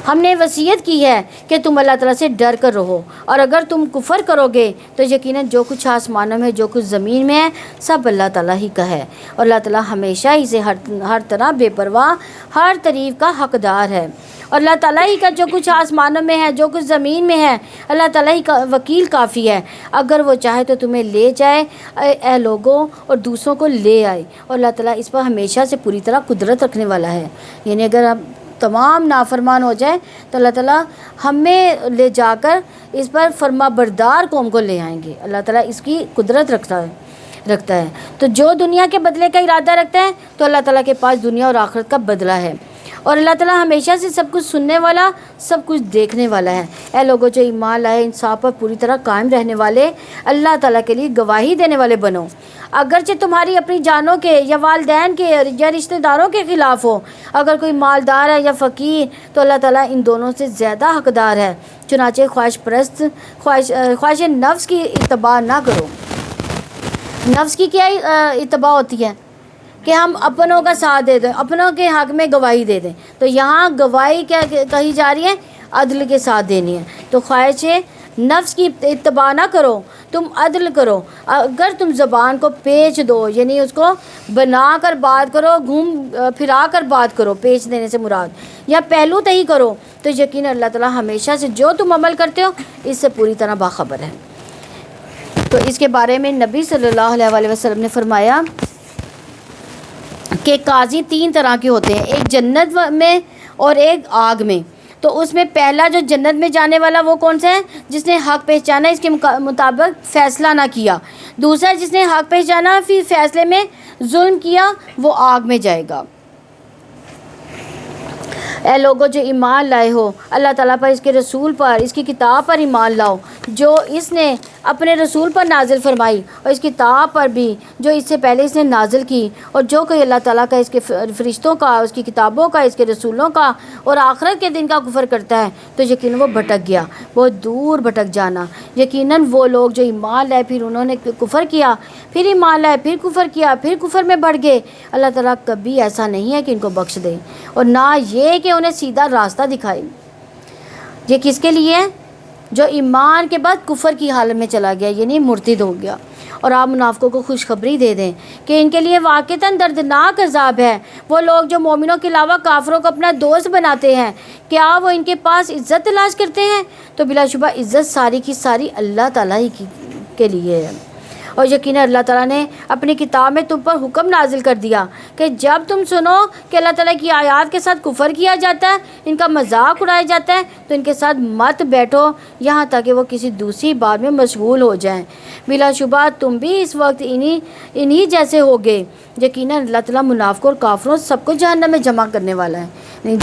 ہم نے وصیت کی ہے کہ تم اللہ تعالیٰ سے ڈر کر رہو، اور اگر تم کفر کرو گے تو یقیناً جو کچھ آسمانوں میں جو کچھ زمین میں ہے سب اللہ تعالیٰ ہی کا ہے، اور اللہ تعالیٰ ہمیشہ ہی سے ہر طرح بے پرواہ ہر تعریف کا حقدار ہے۔ اور اللہ تعالیٰ ہی کا جو کچھ آسمانوں میں ہے، جو کچھ زمین میں ہے، اللہ تعالیٰ ہی کا وکیل کافی ہے۔ اگر وہ چاہے تو تمہیں لے جائے اے لوگوں، اور دوسروں کو لے آئے، اور اللہ تعالیٰ اس پر ہمیشہ سے پوری طرح قدرت رکھنے والا ہے۔ یعنی اگر ہم تمام نافرمان ہو جائیں تو اللہ تعالیٰ ہمیں لے جا کر اس پر فرما بردار قوم کو لے آئیں گے۔ اللہ تعالیٰ اس کی قدرت رکھتا ہے۔ تو جو دنیا کے بدلے کا ارادہ رکھتا ہے تو اللہ تعالیٰ کے پاس دنیا اور آخرت کا بدلہ ہے، اور اللہ تعالیٰ ہمیشہ سے سب کچھ سننے والا، سب کچھ دیکھنے والا ہے۔ اے لوگوں جو ایمان لائے، انصاف پر پوری طرح قائم رہنے والے، اللہ تعالیٰ کے لیے گواہی دینے والے بنو، اگرچہ تمہاری اپنی جانوں کے یا والدین کے یا رشتہ داروں کے خلاف ہو۔ اگر کوئی مالدار ہے یا فقیر تو اللہ تعالیٰ ان دونوں سے زیادہ حقدار ہے۔ چنانچہ خواہش نفس کی اتباع نہ کرو۔ نفس کی کیا اتباع ہوتی ہے کہ ہم اپنوں کا ساتھ دے دیں، اپنوں کے حق میں گواہی دے دیں۔ تو یہاں گواہی کیا کہی جا رہی ہے؟ عدل کے ساتھ دینی ہے۔ تو خواہش نفس کی اتباع نہ کرو، تم عدل کرو۔ اگر تم زبان کو پیچ دو، یعنی اس کو بنا کر بات کرو، گھوم پھرا کر بات کرو، پیچ دینے سے مراد، یا پہلو تہی کرو، تو یقین اللہ تعالیٰ ہمیشہ سے جو تم عمل کرتے ہو اس سے پوری طرح باخبر ہے۔ تو اس کے بارے میں نبی صلی اللہ علیہ وسلم نے فرمایا کہ قاضی 3 طرح کے ہوتے ہیں، ایک جنت میں اور ایک آگ میں۔ تو اس میں پہلا جو جنت میں جانے والا وہ کون سا ہے؟ جس نے حق پہچانا، اس کے مطابق فیصلہ نہ کیا۔ دوسرا جس نے حق پہچانا پھر فیصلے میں ظلم کیا، وہ آگ میں جائے گا۔ اے لوگوں جو ایمان لائے ہو، اللہ تعالیٰ پر، اس کے رسول پر، اس کی کتاب پر ایمان لاؤ جو اس نے اپنے رسول پر نازل فرمائی، اور اس کتاب پر بھی جو اس سے پہلے اس نے نازل کی۔ اور جو کوئی اللہ تعالیٰ کا، اس کے فرشتوں کا، اس کی کتابوں کا، اس کے رسولوں کا اور آخرت کے دن کا کفر کرتا ہے تو یقیناً وہ بھٹک گیا، بہت دور بھٹک جانا۔ یقیناً وہ لوگ جو ایمان لائے پھر انہوں نے کفر کیا، پھر ایمان لائے پھر کفر کیا، پھر کفر میں بڑھ گئے، اللہ تعالیٰ کبھی ایسا نہیں ہے کہ ان کو بخش دے، اور نہ یہ کہ انہیں سیدھا راستہ دکھائے۔ یہ کس کے لیے ہے؟ جو ایمان کے بعد کفر کی حالت میں چلا گیا، یعنی مرتد ہو گیا۔ اور آپ منافقوں کو خوشخبری دے دیں کہ ان کے لیے واقعتاً دردناک عذاب ہے۔ وہ لوگ جو مومنوں کے علاوہ کافروں کو اپنا دوست بناتے ہیں، کیا وہ ان کے پاس عزت تلاش کرتے ہیں؟ تو بلا شبہ عزت ساری کی ساری اللہ تعالیٰ ہی کے لیے ہے۔ اور یقیناً اللہ تعالیٰ نے اپنی کتاب میں تم پر حکم نازل کر دیا کہ جب تم سنو کہ اللہ تعالیٰ کی آیات کے ساتھ کفر کیا جاتا ہے، ان کا مذاق اڑایا جاتا ہے، تو ان کے ساتھ مت بیٹھو یہاں تک کہ وہ کسی دوسری بات میں مشغول ہو جائیں۔ بلا شبہ تم بھی اس وقت انہی جیسے ہوگے۔ یقیناً اللہ تعالیٰ منافقوں اور کافروں سب کو جہنم میں جمع کرنے والا ہے۔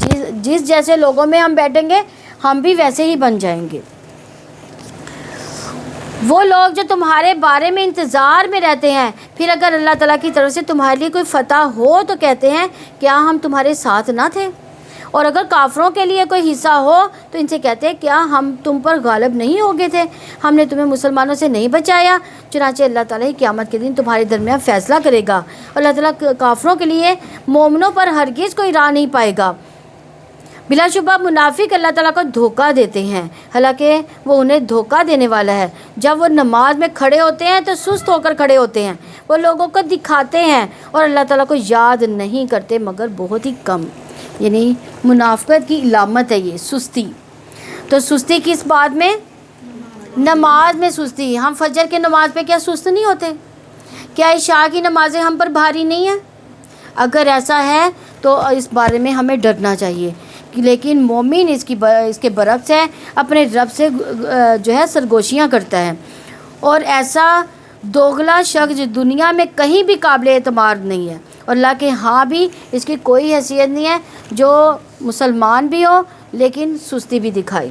جس جیسے لوگوں میں ہم بیٹھیں گے ہم بھی ویسے ہی بن جائیں گے۔ وہ لوگ جو تمہارے بارے میں انتظار میں رہتے ہیں، پھر اگر اللہ تعالیٰ کی طرف سے تمہارے لیے کوئی فتح ہو تو کہتے ہیں کیا ہم تمہارے ساتھ نہ تھے؟ اور اگر کافروں کے لیے کوئی حصہ ہو تو ان سے کہتے ہیں کیا ہم تم پر غالب نہیں ہو گئے تھے؟ ہم نے تمہیں مسلمانوں سے نہیں بچایا؟ چنانچہ اللہ تعالیٰ ہی قیامت کے دن تمہارے درمیان فیصلہ کرے گا۔ اللہ تعالیٰ کافروں کے لیے مومنوں پر ہرگز کوئی راہ نہیں پائے گا۔ بلا شبہ منافق اللہ تعالیٰ کو دھوکہ دیتے ہیں، حالانکہ وہ انہیں دھوکہ دینے والا ہے۔ جب وہ نماز میں کھڑے ہوتے ہیں تو سست ہو کر کھڑے ہوتے ہیں، وہ لوگوں کو دکھاتے ہیں اور اللہ تعالیٰ کو یاد نہیں کرتے مگر بہت ہی کم۔ یعنی منافقت کی علامت ہے یہ سستی۔ تو سستی کس بات میں؟ نماز میں سستی۔ ہم فجر کے نماز پہ کیا سست نہیں ہوتے؟ کیا عشاء کی نمازیں ہم پر بھاری نہیں ہیں؟ اگر ایسا ہے تو اس بارے میں ہمیں ڈرنا چاہیے، لیکن مومن اس کے برعکس ہے، اپنے رب سے جو ہے سرگوشیاں کرتا ہے، اور ایسا دوغلا شخص دنیا میں کہیں بھی قابل اعتماد نہیں ہے، اور اللہ کے ہاں بھی اس کی کوئی حیثیت نہیں ہے جو مسلمان بھی ہو لیکن سستی بھی دکھائی۔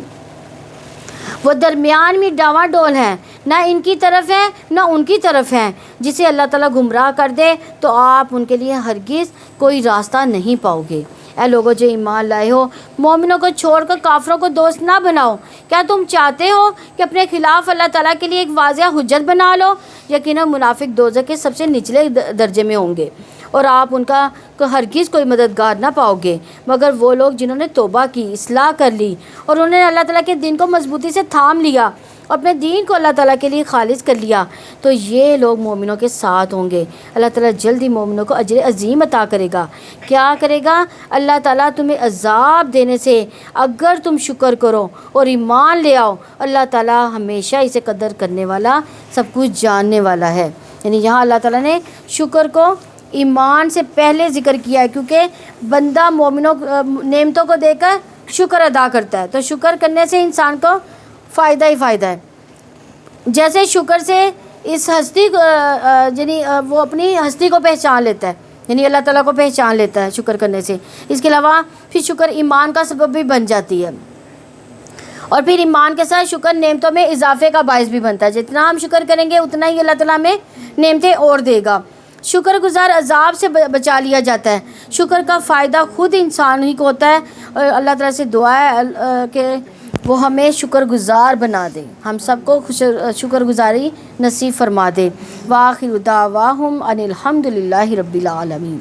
وہ درمیان میں ڈاواں ڈول ہیں، نہ ان کی طرف ہیں نہ ان کی طرف ہیں۔ جسے اللہ تعالیٰ گمراہ کر دے تو آپ ان کے لیے ہرگز کوئی راستہ نہیں پاؤ گے۔ اے لوگوں جو ایمان لائے ہو، مومنوں کو چھوڑ کر کافروں کو دوست نہ بناؤ۔ کیا تم چاہتے ہو کہ اپنے خلاف اللہ تعالیٰ کے لیے ایک واضح حجت بنا لو؟ یقیناً منافق دوزخ کے سب سے نچلے درجے میں ہوں گے، اور آپ ان کا ہرگز کوئی مددگار نہ پاؤ گے مگر وہ لوگ جنہوں نے توبہ کی، اصلاح کر لی، اور انہوں نے اللہ تعالیٰ کے دین کو مضبوطی سے تھام لیا۔ اپنے دین کو اللہ تعالیٰ کے لیے خالص کر لیا تو یہ لوگ مومنوں کے ساتھ ہوں گے۔ اللہ تعالیٰ جلدی مومنوں کو اجر عظیم عطا کرے گا۔ کیا کرے گا؟ اللہ تعالیٰ تمہیں عذاب دینے سے اگر تم شکر کرو اور ایمان لے آؤ، اللہ تعالیٰ ہمیشہ اسے قدر کرنے والا، سب کچھ جاننے والا ہے۔ یعنی یہاں اللہ تعالیٰ نے شکر کو ایمان سے پہلے ذکر کیا ہے، کیونکہ بندہ مومنوں نعمتوں کو دے کر شکر ادا کرتا ہے، تو شکر کرنے سے انسان کو فائدہ ہی فائدہ ہے۔ جیسے شکر سے اس ہستی کو یعنی وہ اپنی ہستی کو پہچان لیتا ہے، یعنی اللہ تعالیٰ کو پہچان لیتا ہے شکر کرنے سے۔ اس کے علاوہ پھر شکر ایمان کا سبب بھی بن جاتی ہے، اور پھر ایمان کے ساتھ شکر نعمتوں میں اضافے کا باعث بھی بنتا ہے۔ جتنا ہم شکر کریں گے اتنا ہی اللہ تعالیٰ ہمیں نعمتیں اور دے گا۔ شکر گزار عذاب سے بچا لیا جاتا ہے۔ شکر کا فائدہ خود انسان ہی کو ہوتا ہے، اور اللہ تعالیٰ سے دعا ہے کہ وہ ہمیں شکر گزار بنا دے، ہم سب کو شکر گزاری نصیب فرما دے۔ وآخر دعواہم ان الحمد للہ رب العالمین۔